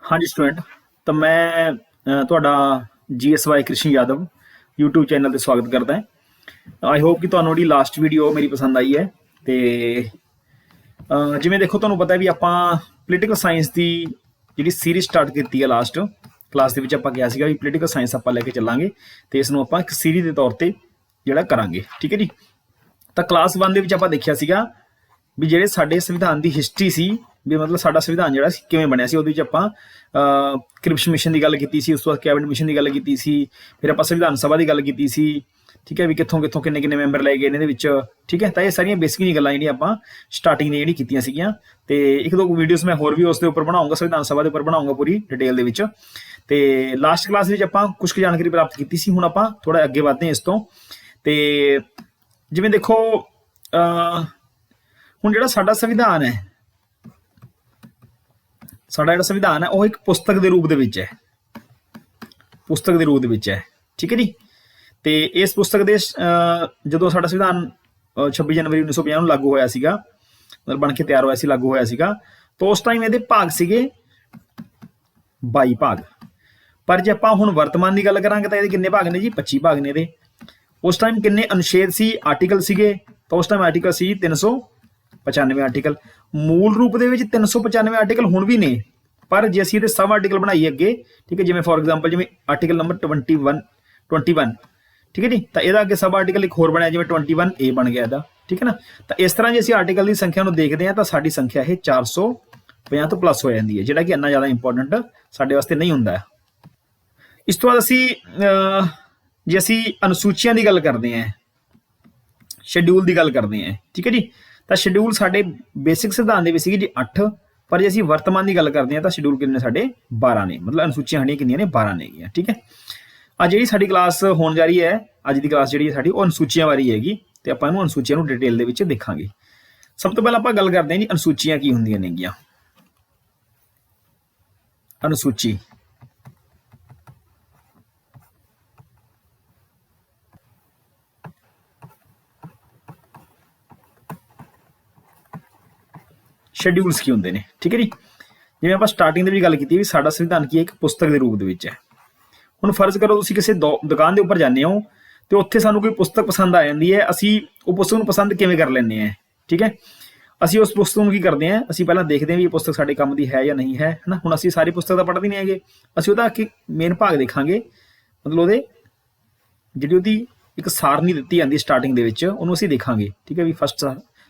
हाँ जी स्टूडेंट। तो मैं ਤੁਹਾਡਾ GSY Krishna Yadav YouTube channel ਤੇ ਸਵਾਗਤ ਕਰਦਾ ਹਾਂ। आई होप कि ਤੁਹਾਨੂੰ ਜਿਹੜੀ ਲਾਸਟ ਵੀਡੀਓ ਮੇਰੀ ਪਸੰਦ ਆਈ ਹੈ। ਤੇ ਜਿਵੇਂ ਦੇਖੋ ਤੁਹਾਨੂੰ ਪਤਾ ਵੀ ਆਪਾਂ ਪੋਲੀਟੀਕਲ ਸਾਇੰਸ ਦੀ ਜਿਹੜੀ ਸੀਰੀਜ਼ ਸਟਾਰਟ ਕੀਤੀ ਹੈ ਲਾਸਟ ਕਲਾਸ ਦੇ ਵਿੱਚ ਆਪਾਂ ਕਿਹਾ ਸੀਗਾ ਵੀ ਪੋਲੀਟੀਕਲ ਸਾਇੰਸ ਆਪਾਂ ਲੈ ਕੇ ਚੱਲਾਂਗੇ ਤੇ ਇਸ ਨੂੰ ਆਪਾਂ ਇੱਕ ਸੀਰੀਜ਼ ਦੇ ਤੌਰ ਤੇ ਜਿਹੜਾ ਕਰਾਂਗੇ। ਠੀਕ ਹੈ ਜੀ। ਤਾਂ ਕਲਾਸ 1 ਦੇ ਵਿੱਚ ਆਪਾਂ ਦੇਖਿਆ ਸੀਗਾ ਵੀ ਜਿਹੜੇ ਸਾਡੇ ਸੰਵਿਧਾਨ ਦੀ ਹਿਸਟਰੀ ਸੀ ਵੀ मतलब साडा संविधान जिहड़ा सी किवें बनिया सी, उहदे विच आपां क्रिप्स मिशन की गल कीती सी, उस तो बाद कैबिनेट मिशन की गल कीती सी, फिर आपां संविधान सभा की गल कीती सी। ठीक है भी कित्थों कित्थों किन्ने किन्ने मैंबर लए गए इहदे विच। ठीक है, तो ये सारियां बेसिक गल्लां जिहड़ियां आपां स्टार्टिंग ने जिहड़ी कीतियां सीगीआं ते एक दो वीडियोस मैं होर भी उस दे उपर बनाऊंगा, संविधान सभा के उपर बनाऊंगा पूरी डिटेल दे विच। ते लास्ट क्लास विच आपां कुछ जानकारी प्राप्त कीती सी। हुण आपां थोड़ा अगे वधदे हां इस तों। ते जिवें देखो हुण जिहड़ा साडा संविधान है, साडा जिहड़ा संविधान है वह एक पुस्तक के रूप दे विच है, पुस्तक के रूप दे विच है। ठीक है जी। तो इस पुस्तक के जदों साडा संविधान 26 जनवरी 1950 नूं लागू होया सीगा, मतलब बन के तैयार होया सी, लागू होया सीगा, तो उस टाइम इहदे भाग सीगे 22 भाग। पर जे आपां हुण वर्तमान की गल करांगे तो इहदे किन्ने भाग ने जी? 25 भाग ने इहदे। उस टाइम किन्ने अनुच्छेद सी, आर्टिकल सीगे? तो उस टाइम आर्टिकल सी 395 आर्टिकल। मूल रूप दे विच 395 आर्टिकल हुण भी ने, पर जे असीं इहदे सब आर्टिकल बनाईए अगे, ठीक है, जिवें फॉर एग्जाम्पल जिवें आर्टिकल नंबर 21, ठीक है जी, तो इहदा अगे सब आर्टिकल एक होर बनिया जिवें 21A बन गया इहदा। ठीक है ना। तो इस तरह जे असीं आर्टिकल की संख्या नूं देखदे हां तां साडी संख्या इह 450 तो प्लस हो जाती है, जिहड़ा कि इन्ना ज़्यादा इंपोर्टेंट साडे वास्ते नहीं हुंदा। इस तो बाद असीं जे असीं अनुसूचियां की गल करते हैं, शेड्यूल की गल करते हैं, ठीक है जी, तो शेड्यूल साडे बेसिक सिद्धांत दे विच सीगी जी 8, पर जे असीं वर्तमान की गल करते हैं तो शेड्यूल कितने साडे 12 ने, मतलब अनुसूचियां साडियां कितनियां ने? 12 ने। ठीक है। अज जिहड़ी साडी क्लास होण जा रही है, अज की क्लास जिहड़ी साडी ओह अनुसूचियां बारे हैगी ते आपां इहनूं अनुसूचियां नूं डिटेल दे विच देखांगे। सब तो पहलां आपां गल करदे हां जी अनुसूचियां की हुंदियां नेगीआं। अनुसूची शेड्यूल्स की होंगे ने। ठीक है जी। जिवें आपां स्टार्टिंग दी गल कीती भी साडा संविधान की एक पुस्तक के रूप दे विच है। हुण फर्ज करो तुसीं किसी दुकान के उपर जाते हो तो उत्थे सानूं कोई पुस्तक पसंद आ जाती है, असीं उस पुस्तक नूं पसंद किवें कर लैंदे हैं? ठीक है, असीं उस पुस्तक नूं की करते हैं, असीं पहलां देखते हैं भी ये पुस्तक साडे काम दी है या नहीं है ना। हुण असीं सारी पुस्तक तां पढ़दे नहीं हैगे, असीं उहदा कि मेन भाग देखांगे, मतलब उहदे जिहड़ी उहदी एक सारणी दित्ती जांदी स्टार्टिंग दे विच उहनूं असीं देखांगे। ठीक है भी फस्ट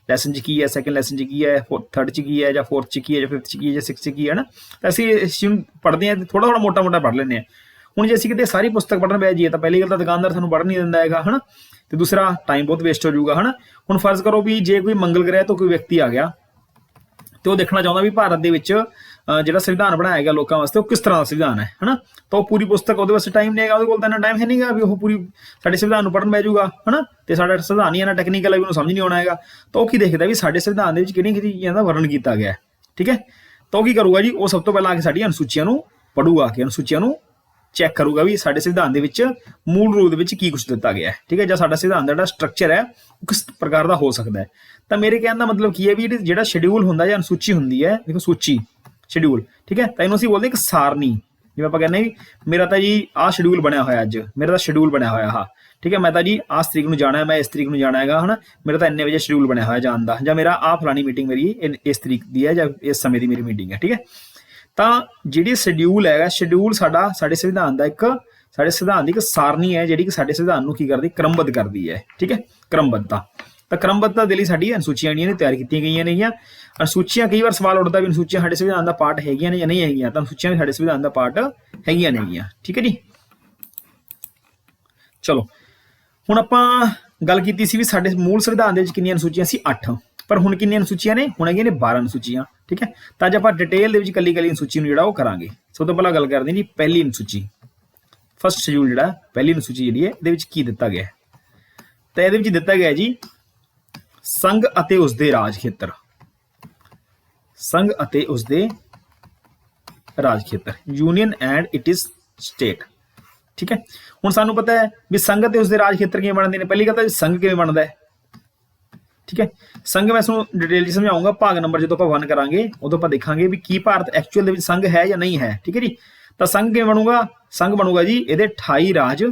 लैसन च की है, सैकेंड लैसन च की है, थर्ड च की है, या फोर्थ च की है, या फिफ्थ च की है, या सिक्स च की है ना। तो असीं इस चीज़ पढ़ते हैं, थोड़ा थोड़ा मोटा मोटा पढ़ लेंगे हैं। हुण जे असीं किते सारी पुस्तक पढ़न पै जाइए तो पहली गल तो दुकानदार सानूं पढ़न नहीं दिंदा हैगा, है ना। तो दूसरा टाइम बहुत वेस्ट हो जाऊगा, है ना। हुण फर्ज करो भी जे कोई मंगल ग्रह तो कोई व्यक्ति आ गया तो वह देखना चाहता भी भारत दे विच जिहड़ा संविधान बनाया गया लोगों वास्ते वो किस तरह का संविधान है ना। तो पूरी पुस्तक उहदे वास्ते टाइम नहीं है, उहदे कोल तां इन्ना टाइम है नहीं गा भी वो पूरी साडे संविधान नूं पढ़न बह जाऊगा, है ना। तो साडा संविधान ही इन्ना टैक्नीकल है भी उहनूं समझ नहीं आउणा हैगा। तो वह की देखदा भी साडे संविधान दे विच किहड़ियां चीज़ां दा वर्णन किया गया है। ठीक है, तो की करूगा जी, वो सब तो पहलां आके साडी अनुसूचियां नूं पढ़ूगा, कि अनुसूचियां नूं चैक करूगा भी साडे संविधान दे विच मूल रूप दे विच की कुछ दिता गया है। ठीक है, जां साडा संविधान दा जिहड़ा स्ट्रक्चर है वो किस प्रकार का हो सकता है। तो मेरे कहने का मतलब की है भी जिहड़ा शेड्यूल हुंदा या अनुसूची हुंदी है, देखो सूची शेड्यूल, ठीक है, तो इन्हूं असीं बोलदे एक सारणी। जिवें आपां कहने भी मेरा तो जी आ शेड्यूल बनया होया, अज मेरा तो शेड्यूल बनया होया हा। ठीक है, मैं तो जी आ तरीक नूं जाना है, मैं इस तरीक नूं जाना हैगा, है ना। मेरा तो इन्ने बजे शेड्यूल बनया होया जाण दा, जां मेरा आ फलानी मीटिंग मेरी इस तरीक दी है, जां इस समय दी मेरी मीटिंग है। ठीक है, तो जिहड़ी शेड्यूल है, शेड्यूल साडा साडे संविधान दा एक साडे संविधान दी एक सारणी है जिहड़ी कि साडे संविधान नूं की करदी, क्रमबद्ध करदी है। ठीक है, क्रमबद्धता। तो क्रमबद्धता दे लई साडी अनुसूचियां जिहड़ियां ने तैयार कीतियां गईयां नेगीआं। अनुसूचियां कई बार सवाल उठदा भी अनुसूचियां साडे संविधान दा पार्ट हैगियां ने या नहीं हैगियां, तो अनुसूचियां भी साडे संविधान दा पार्ट हैगियां नेगीआं। ठीक है जी। चलो हुण आपां गल कीती सी भी साडे मूल संविधान दे विच किन्नियां अनुसूचियां सी? 8, पर हुण किन्नियां अनुसूचियां ने? हुण हैगियां ने 12 अनुसूचियां। ठीक है, तो अज आपां डिटेल दे विच कल्ली कल्ली अनुसूची नूं जिहड़ा ओह करांगे। सब तो पहलां गल करदे जी पहली अनुसूची, फस्ट शेड्यूल जिहड़ा पहली अनुसूची जिहड़ी है इहदे विच की दित्ता गया है? तो इहदे विच दित्ता गया जी संघ अते उसदे राज खेतर, संघ अते उसदे राज खेतर, union and it is state. ठीक है, हुण सानूं पता है भी संघ अते उसदे राज खेतर किवें बनदे ने। पहली गल तां संघ किवें बनदा है, ठीक है। संघ मैं इसनूं डिटेल च समझाऊंगा, भाग नंबर जो ਆਪਾਂ 1 ਕਰਾਂਗੇ ਉਦੋਂ ਆਪਾਂ ਦੇਖਾਂਗੇ ਵੀ ਕੀ ਭਾਰਤ ਐਕਚੁਅਲ ਦੇ ਵਿੱਚ ਸੰਘ ਹੈ ਜਾਂ ਨਹੀਂ ਹੈ। ਠੀਕ ਹੈ ਜੀ। ਤਾਂ ਸੰਘ ਕਿਵੇਂ ਬਣੂਗਾ? ਸੰਘ ਬਣੂਗਾ ਜੀ ਇਹਦੇ 28 ਰਾਜ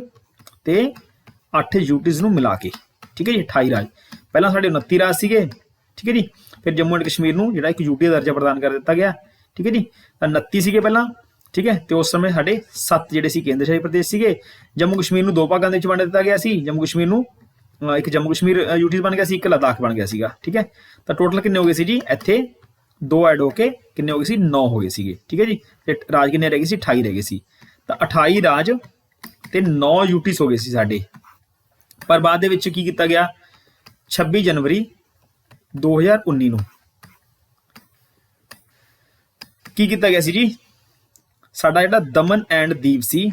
ਤੇ 8 ਯੂਟੀਜ਼ ਨੂੰ ਮਿਲਾ ਕੇ। ਠੀਕ ਹੈ ਜੀ। 28 ਰਾਜ, ਪਹਿਲਾਂ ਸਾਡੇ 29 ਰਾਜ ਸੀਗੇ। ਠੀਕ ਹੈ ਜੀ। ਫਿਰ ਜੰਮੂ ਐਂਡ ਕਸ਼ਮੀਰ ਨੂੰ ਜਿਹੜਾ ਇੱਕ ਯੂਟੀ ਦਾ ਦਰਜਾ ਪ੍ਰਦਾਨ ਕਰ ਦਿੱਤਾ ਗਿਆ। ਠੀਕ ਹੈ ਜੀ। ਤਾਂ 29 ਸੀਗੇ ਪਹਿਲਾਂ। ਠੀਕ ਹੈ। ਤੇ ਉਸ ਸਮੇਂ ਸਾਡੇ 7 ਜਿਹੜੇ ਸੀ ਕੇਂਦਰ ਸ਼ਾਸਿਤ ਪ੍ਰਦੇਸ਼ ਸੀਗੇ। ਜੰਮੂ ਕਸ਼ਮੀਰ ਨੂੰ 2 ਭਾਗਾਂ ਦੇ ਵਿੱਚ ਵੰਡ ਦਿੱਤਾ ਗਿਆ ਸੀ। ਜੰਮੂ ਕਸ਼ਮੀਰ ਨੂੰ ਇੱਕ ਜੰਮੂ ਕਸ਼ਮੀਰ ਯੂਟੀ ਬਣ ਗਿਆ ਸੀ, ਇੱਕ ਲਦਾਖ ਬਣ ਗਿਆ ਸੀਗਾ। ਠੀਕ ਹੈ। ਤਾਂ ਟੋਟਲ ਕਿੰਨੇ ਹੋ ਗਏ ਸੀ ਜੀ? ਇੱਥੇ 2 ਐਡ ਹੋ ਕੇ ਕਿੰਨੇ ਹੋ ਗਏ ਸੀ? 9 ਹੋ ਗਏ ਸੀਗੇ। ਠੀਕ ਹੈ ਜੀ। ਤੇ ਰਾਜ ਕਿੰਨੇ ਰਹਿ ਗਏ ਸੀ? 28 ਰਹਿ ਗਏ ਸੀ। ਤਾਂ 28 ਰਾਜ ਤੇ 9 ਯੂਟੀਸ ਹੋ ਗਏ ਸੀ ਸਾਡੇ। ਪਰ ਬਾਅਦ ਦੇ ਵਿੱਚ ਕੀ ਕੀਤਾ ਗਿਆ? 26 ਜਨਵਰੀ 2019 ਨੂੰ ਕੀ ਕੀਤਾ ਗਿਆ ਸੀ ਜੀ? ਸਾਡਾ ਜਿਹੜਾ ਦਮਨ ਐਂਡ ਦੀਪ ਸੀ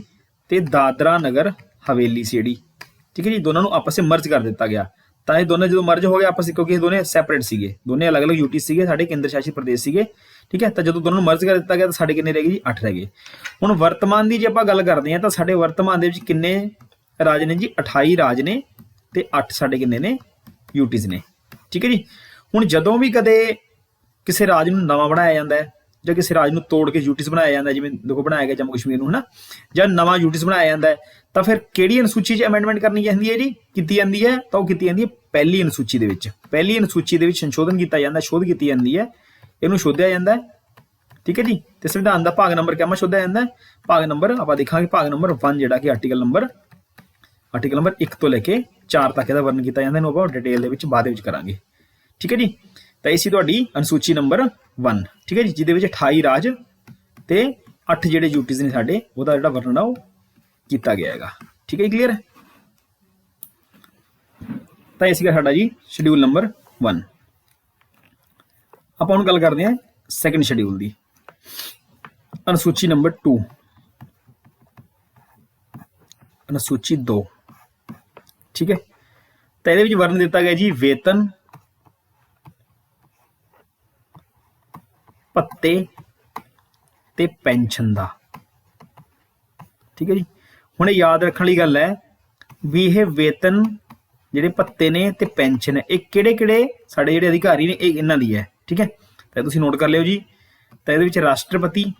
ਤੇ ਦਾਦਰਾ ਨਗਰ ਹਵੇਲੀ ਸੀ ਜਿਹੜੀ, ਠੀਕ ਹੈ ਜੀ, ਦੋਨਾਂ ਨੂੰ ਆਪਸ ਵਿੱਚ ਮਰਜ ਕਰ ਦਿੱਤਾ ਗਿਆ। ਤਾਂ ਇਹ ਦੋਨੇ ਜਦੋਂ ਮਰਜ ਹੋ ਗਏ ਆਪਸ ਵਿੱਚ, ਕਿਉਂਕਿ ਇਹ ਦੋਨੇ ਸੈਪਰੇਟ ਸੀਗੇ, ਦੋਨੇ ਅਲੱਗ-ਅਲੱਗ ਯੂਟੀ ਸੀਗੇ, ਸਾਡੇ ਕੇਂਦਰ ਸ਼ਾਸਿਤ ਪ੍ਰਦੇਸ਼ ਸੀਗੇ। ਠੀਕ ਹੈ। ਤਾਂ ਜਦੋਂ ਦੋਨਾਂ ਨੂੰ ਮਰਜ ਕਰ ਦਿੱਤਾ ਗਿਆ ਤਾਂ ਸਾਡੇ ਕਿੰਨੇ ਰਹਿ ਗਏ ਜੀ? 8 ਰਹਿ ਗਏ। ਹੁਣ ਵਰਤਮਾਨ ਦੀ ਜੇ ਆਪਾਂ ਗੱਲ ਕਰਦੇ ਹਾਂ ਤਾਂ ਸਾਡੇ ਵਰਤਮਾਨ ਦੇ ਵਿੱਚ ਕਿੰਨੇ ਰਾਜ ਨੇ ਜੀ? 28 ਰਾਜ ਨੇ ਤੇ 8 ਸਾਡੇ ਕਿੰਨੇ ਨੇ? ਯੂਟੀਜ਼ ਨੇ। ਠੀਕ ਹੈ ਜੀ। ਹੁਣ ਜਦੋਂ ਵੀ ਕਦੇ ਕਿਸੇ ਰਾਜ ਨੂੰ ਨਵਾਂ ਬਣਾਇਆ ਜਾਂਦਾ ਹੈ ਜਾਂ ਕਿਸੇ ਰਾਜ ਨੂੰ ਤੋੜ ਕੇ ਯੂਟੀਜ਼ ਬਣਾਇਆ ਜਾਂਦਾ, ਜਿਵੇਂ ਦੇਖੋ ਬਣਾਇਆ ਗਿਆ ਜੰਮੂ ਕਸ਼ਮੀਰ ਨੂੰ, ਹੈ ਨਾ, ਜਾਂ ਨਵਾਂ ਯੂਟੀਜ਼ ਬਣਾਇਆ ਜਾਂਦਾ ਹੈ, ਤਾਂ ਫਿਰ ਕਿਹੜੀ ਅਨੁਸੂਚੀ 'ਚ ਅਮੈਂਡਮੈਂਟ ਕਰਨੀ ਜਾਂਦੀ ਹੈ ਜੀ? ਕੀਤੀ ਜਾਂਦੀ ਹੈ ਤਾਂ ਉਹ ਕੀਤੀ ਜਾਂਦੀ ਹੈ ਪਹਿਲੀ ਅਨੁਸੂਚੀ ਦੇ ਵਿੱਚ। ਪਹਿਲੀ ਅਨੁਸੂਚੀ ਦੇ ਵਿੱਚ ਸੰਸ਼ੋਧਨ ਕੀਤਾ ਜਾਂਦਾ, ਸ਼ੋਧ ਕੀਤੀ ਜਾਂਦੀ ਹੈ, ਇਹਨੂੰ ਸ਼ੋਧਿਆ ਜਾਂਦਾ ਹੈ। ਠੀਕ ਹੈ ਜੀ। ਤੇ ਸੰਵਿਧਾਨ ਦਾ ਭਾਗ ਨੰਬਰ ਕਿਵੇਂ ਸ਼ੋਧਿਆ ਜਾਂਦਾ ਹੈ? ਭਾਗ ਨੰਬਰ ਆਪਾਂ ਦੇਖਾਂਗੇ, ਭਾਗ ਨੰਬਰ 1 ਜਿਹੜਾ ਕਿ ਆਰਟੀਕਲ ਨੰਬਰ 1 ਤੋਂ ਲੈ ਕੇ 4 ਤੱਕ ਇਹਦਾ ਵਰਣਨ ਕੀਤਾ ਜਾਂਦਾ। ਇਹਨੂੰ ਆਪਾਂ ਡਿਟੇਲ ਦੇ ਵਿੱਚ ਬਾਅਦ ਵਿੱਚ ਕਰਾਂਗੇ। ਠੀਕ ਹੈ ਜੀ। ਤਾਂ ਇਹ ਸੀ ਤੁਹਾਡੀ ਅਨੁਸੂਚੀ ਨੰਬਰ 1। ਠੀਕ ਹੈ ਜੀ। ਜਿਹਦੇ ਵਿੱਚ 28 ਰਾਜ ਤੇ 8 ਜਿਹੜੇ ਯੂਟੀਜ਼ ਨੇ ਸਾਡੇ, ਉਹਦਾ ਜਿਹੜਾ ਵਰਣਨ ਆ ਉਹ ਕੀਤਾ ਗਿਆ ਹੈਗਾ। ਠੀਕ ਹੈ ਜੀ। ਕਲੀਅਰ ਹੈ? ਤਾਂ ਇਹ ਸੀਗਾ ਸਾਡਾ ਜੀ ਸ਼ਡਿਊਲ ਨੰਬਰ 1। ਆਪਾਂ ਹੁਣ ਗੱਲ ਕਰਦੇ ਹਾਂ ਸੈਕੰਡ ਸ਼ਡਿਊਲ ਦੀ, ਅਨੁਸੂਚੀ ਨੰਬਰ 2, ਅਨੁਸੂਚੀ 2। ਠੀਕ ਹੈ। ਤਾਂ ਇਹਦੇ ਵਿੱਚ ਵਰਣਨ ਦਿੱਤਾ ਗਿਆ ਜੀ ਵੇਤਨ, ਭੱਤੇ ਤੇ ਪੈਨਸ਼ਨ ਦਾ। ਠੀਕ ਹੈ ਜੀ। ਹੁਣ ਇਹ ਯਾਦ ਰੱਖਣ ਵਾਲੀ ਗੱਲ ਹੈ ਵੀ ਇਹ ਵੇਤਨ, ਜਿਹੜੇ ਭੱਤੇ ਨੇ ਤੇ ਪੈਨਸ਼ਨ ਹੈ, ਇਹ ਕਿਹੜੇ ਕਿਹੜੇ ਸਾਡੇ ਜਿਹੜੇ ਅਧਿਕਾਰੀ ਨੇ, ਇਹ ਇਹਨਾਂ ਦੀ ਹੈ। ਠੀਕ ਹੈ। ਤਾਂ ਤੁਸੀਂ ਨੋਟ ਕਰ ਲਿਓ ਜੀ। ਤਾਂ ਇਹਦੇ ਵਿੱਚ ਰਾਸ਼ਟਰਪਤੀ,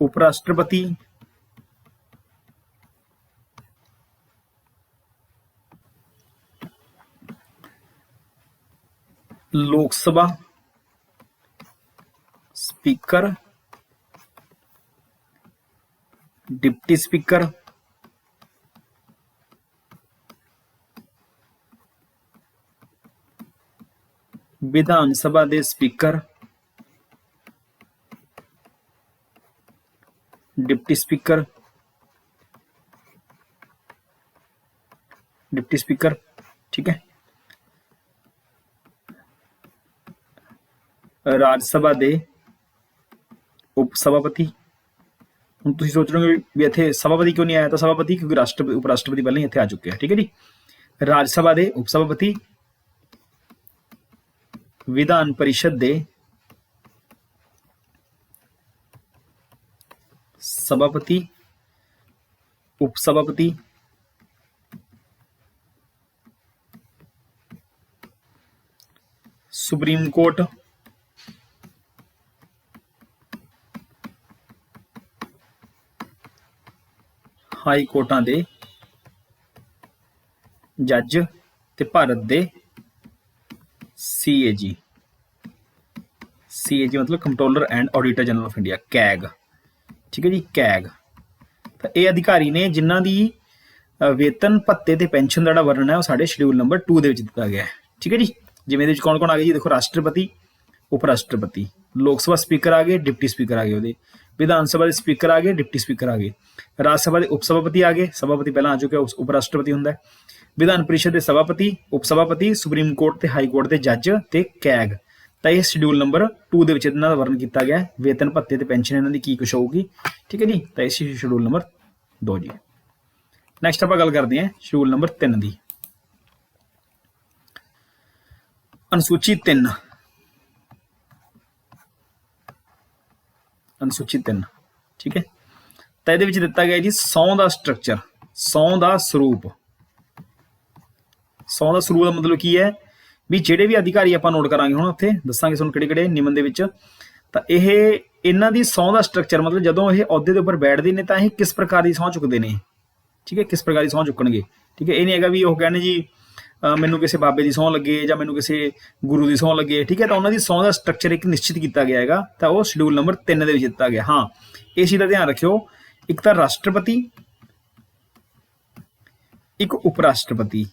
ਉਪ ਰਾਸ਼ਟਰਪਤੀ, ਲੋਕ ਸਭਾ speaker, deputy speaker, Vidhan Sabha ਦੇ ਸਪੀਕਰ, ਡਿਪਟੀ ਸਪੀਕਰ, ਠੀਕ ਹੈ। ਰਾਜ ਸਭਾ ਦੇ ਉਪ ਸਭਾਪਤੀ। ਹੁਣ ਤੁਸੀਂ ਸੋਚ ਰਹੇ ਹੋ ਵੀ ਇੱਥੇ ਸਭਾਪਤੀ ਕਿਉਂ ਨਹੀਂ ਆਇਆ? ਤਾਂ ਸਭਾਪਤੀ ਕਿਉਂਕਿ ਰਾਸ਼ਟਰਪਤੀ, ਉਪ ਰਾਸ਼ਟਰਪਤੀ ਪਹਿਲਾਂ ਹੀ ਇੱਥੇ ਆ ਚੁੱਕੇ ਆ। ਠੀਕ ਹੈ ਜੀ। ਰਾਜ ਸਭਾ ਦੇ ਉਪ ਸਭਾਪਤੀ, ਵਿਧਾਨ ਪਰਿਸ਼ਦ ਦੇ ਸਭਾਪਤੀ, ਉਪ ਸਭਾਪਤੀ, ਸੁਪਰੀਮ ਕੋਰਟ, ਹਾਈ ਕੋਰਟਾਂ ਦੇ ਜੱਜ ਤੇ ਭਾਰਤ ਦੇ CAG। CAG ਮਤਲਬ controller and auditor general of India, CAG। ਠੀਕ ਹੈ ਜੀ। CAG। ਤਾਂ ਇਹ ਅਧਿਕਾਰੀ ਨੇ ਜਿਨ੍ਹਾਂ ਦੀ ਵੇਤਨ, ਭੱਤੇ ਤੇ ਪੈਨਸ਼ਨ ਦਾ ਜਿਹੜਾ ਵਰਣਨ ਹੈ ਉਹ ਸਾਡੇ ਸ਼ਡਿਊਲ ਨੰਬਰ 2 ਦੇ ਵਿੱਚ ਦਿੱਤਾ ਗਿਆ ਹੈ। ਠੀਕ ਹੈ ਜੀ। ਜਿਵੇਂ ਇਹਦੇ ਵਿੱਚ ਕੌਣ ਕੌਣ ਆ ਗਏ ਜੀ? ਦੇਖੋ, ਰਾਸ਼ਟਰਪਤੀ, ਉਪ ਰਾਸ਼ਟਰਪਤੀ, ਲੋਕ ਸਭਾ ਸਪੀਕਰ ਆ ਗਏ, ਡਿਪਟੀ ਸਪੀਕਰ ਆ ਗਏ, ਉਹਦੇ ਵਿਧਾਨ ਸਭਾ ਦੇ ਸਪੀਕਰ ਆ ਗਏ, ਡਿਪਟੀ ਸਪੀਕਰ ਆ ਗਏ, ਰਾਜ ਸਭਾ ਦੇ ਉਪ ਸਭਾਪਤੀ ਆ ਗਏ, ਸਭਾਪਤੀ ਪਹਿਲਾਂ ਆ ਚੁੱਕਿਆ, ਉਪ ਰਾਸ਼ਟਰਪਤੀ ਹੁੰਦਾ ਹੈ, ਵਿਧਾਨ ਪਰਿਸ਼ਦ ਦੇ ਸਭਾਪਤੀ, ਉਪ ਸਭਾਪਤੀ, ਸੁਪਰੀਮ ਕੋਰਟ ਤੇ ਹਾਈ ਕੋਰਟ ਦੇ ਜੱਜ ਤੇ CAG। ਤਾਂ ਇਹ ਸ਼ਡਿਊਲ ਨੰਬਰ 2 ਦੇ ਵਿੱਚ ਇਹਨਾਂ ਦਾ ਵਰਣਨ ਕੀਤਾ ਗਿਆ, ਵੇਤਨ, ਭੱਤੇ ਤੇ ਪੈਨਸ਼ਨ ਇਹਨਾਂ ਦੀ ਕੀ ਕੁਛ ਹੋਊਗੀ। ਠੀਕ ਹੈ ਜੀ। ਤਾਂ ਇਹ ਸੀ ਸ਼ਡਿਊਲ ਨੰਬਰ 2 ਜੀ। ਨੈਕਸਟ ਆਪਾਂ ਗੱਲ ਕਰਦੇ ਹਾਂ ਸ਼ਡਿਊਲ ਨੰਬਰ 3 ਦੀ, ਅਨੁਸੂਚੀ 3। ਅਨੁਸੂਚੀ 3। ਠੀਕ ਹੈ। ਤਾਂ ਇਹਦੇ ਵਿੱਚ ਦਿੱਤਾ ਗਿਆ ਜੀ ਸਹੁੰ ਦਾ ਸਟਰਕਚਰ, ਸਹੁੰ ਦਾ ਸਰੂਪ। 100 ਦਾ ਸਰੂਪ ਦਾ ਮਤਲਬ ਕੀ ਹੈ ਵੀ ਜਿਹੜੇ ਵੀ ਅਧਿਕਾਰੀ ਆਪਾਂ ਨੋਟ ਕਰਾਂਗੇ ਹੁਣ ਉੱਥੇ ਦੱਸਾਂਗੇ ਤੁਹਾਨੂੰ ਕਿਹੜੇ-ਕਿਹੜੇ ਨਿਯਮਨ ਦੇ ਵਿੱਚ, ਤਾਂ ਇਹ ਇਹਨਾਂ ਦੀ ਸਹੁੰ ਦਾ ਸਟਰਕਚਰ ਮਤਲਬ ਜਦੋਂ ਇਹ ਅਹੁਦੇ ਦੇ ਉੱਪਰ ਬੈਠਦੇ ਨੇ ਤਾਂ ਇਹ ਕਿਸ ਪ੍ਰਕਾਰ ਦੀ ਸਹੁੰ ਚੁੱਕਦੇ ਨੇ, ਠੀਕ ਹੈ, ਕਿਸ ਪ੍ਰਕਾਰ ਦੀ ਸਹੁੰ ਚੁੱਕਣਗੇ, ਠੀਕ ਹੈ। ਇਹ ਨਹੀਂ ਹੈਗਾ ਵੀ ਉਹ ਕਹਿੰਦੇ ਜੀ ਮੈਨੂੰ ਕਿਸੇ ਬਾਬੇ ਦੀ ਸਹੁੰ ਲੱਗੇ ਜਾਂ ਮੈਨੂੰ ਕਿਸੇ ਗੁਰੂ ਦੀ ਸਹੁੰ ਲੱਗੇ, ਠੀਕ ਹੈ। ਤਾਂ ਉਹਨਾਂ ਦੀ ਸਹੁੰ ਦਾ ਸਟਰਕਚਰ ਇੱਕ ਨਿਸ਼ਚਿਤ ਕੀਤਾ ਗਿਆ ਹੈਗਾ, ਤਾਂ ਉਹ ਸ਼ਡਿਊਲ ਨੰਬਰ 3 ਦੇ ਵਿੱਚ ਦਿੱਤਾ ਗਿਆ। ਹਾਂ, ਇਸ ਚੀਜ਼ ਦਾ ਧਿਆਨ ਰੱਖਿਓ, ਇੱਕ ਤਾਂ ਰਾਸ਼ਟਰਪਤੀ, ਇੱਕ ਉਪ ਰਾਸ਼ਟਰਪਤੀ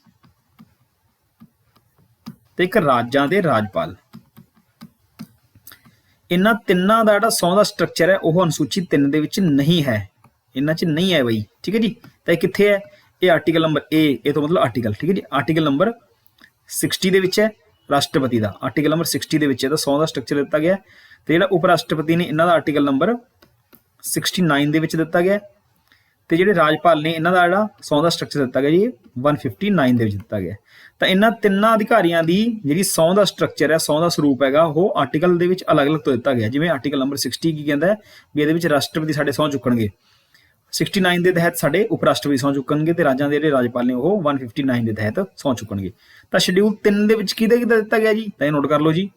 ਤੇ ਇੱਕ ਰਾਜਾਂ ਦੇ ਰਾਜਪਾਲ, ਇਹਨਾਂ ਤਿੰਨਾਂ ਦਾ ਜਿਹੜਾ ਸਹੁੰ ਦਾ ਸਟਰਕਚਰ ਹੈ ਉਹ ਅਨੁਸੂਚੀ 3 ਦੇ ਵਿੱਚ ਨਹੀਂ ਹੈ, ਇਹਨਾਂ 'ਚ ਨਹੀਂ ਹੈ ਬਈ, ਠੀਕ ਹੈ ਜੀ। ਤਾਂ ਇਹ ਕਿੱਥੇ ਹੈ? ਇਹ ਆਰਟੀਕਲ ਨੰਬਰ ਇਹ ਤੋਂ ਮਤਲਬ ਆਰਟੀਕਲ, ਠੀਕ ਹੈ ਜੀ, ਆਰਟੀਕਲ ਨੰਬਰ 60 ਦੇ ਵਿੱਚ ਹੈ ਰਾਸ਼ਟਰਪਤੀ ਦਾ, ਆਰਟੀਕਲ ਨੰਬਰ 60 ਦੇ ਵਿੱਚ ਇਹਦਾ ਸਹੁੰ ਦਾ ਸਟਰਕਚਰ ਦਿੱਤਾ ਗਿਆ। ਤੇ ਜਿਹੜਾ ਉਪ ਰਾਸ਼ਟਰਪਤੀ ਨੇ ਇਹਨਾਂ ਦਾ ਆਰਟੀਕਲ ਨੰਬਰ 69 ਦੇ ਵਿੱਚ ਦਿੱਤਾ ਗਿਆ, ਤੇ ਜਿਹੜੇ ਰਾਜਪਾਲ ਨੇ ਇਹਨਾਂ ਦਾ ਜਿਹੜਾ ਸਹੁੰ ਦਾ ਸਟਰਕਚਰ ਦਿੱਤਾ ਗਿਆ ਜੀ 159 ਦੇ ਵਿੱਚ ਦਿੱਤਾ ਗਿਆ। ਤਾਂ ਇਹਨਾਂ ਤਿੰਨਾਂ ਅਧਿਕਾਰੀਆਂ ਦੀ ਜਿਹੜੀ ਸਹੁੰ ਦਾ ਸਟਰਕਚਰ ਹੈ, ਸਹੁੰ ਦਾ ਸਰੂਪ ਹੈਗਾ, ਉਹ ਆਰਟੀਕਲ ਦੇ ਵਿੱਚ ਅਲੱਗ-ਅਲੱਗ ਤੋਂ ਦਿੱਤਾ ਗਿਆ। ਜਿਵੇਂ ਆਰਟੀਕਲ ਨੰਬਰ 60 ਕੀ ਕਹਿੰਦਾ ਵੀ ਇਹਦੇ ਵਿੱਚ ਰਾਸ਼ਟਰਪਤੀ ਸਾਡੇ ਸਹੁੰ ਚੁੱਕਣਗੇ, 69 ਦੇ ਤਹਿਤ ਸਾਡੇ ਉਪ ਰਾਸ਼ਟਰਪਤੀ ਸਹੁੰ ਚੁੱਕਣਗੇ, ਤੇ ਰਾਜਾਂ ਦੇ ਜਿਹੜੇ ਰਾਜਪਾਲ ਨੇ ਉਹ 159 ਦੇ ਤਹਿਤ ਸਹੁੰ ਚੁੱਕਣਗੇ। ਤਾਂ ਸ਼ਡਿਊਲ 3 ਦੇ ਵਿੱਚ ਕਿਹਦਾ ਦਿੱਤਾ ਗਿਆ ਜੀ, ਤਾਂ ਇਹ ਨੋਟ ਕਰ ਲਓ ਜੀ।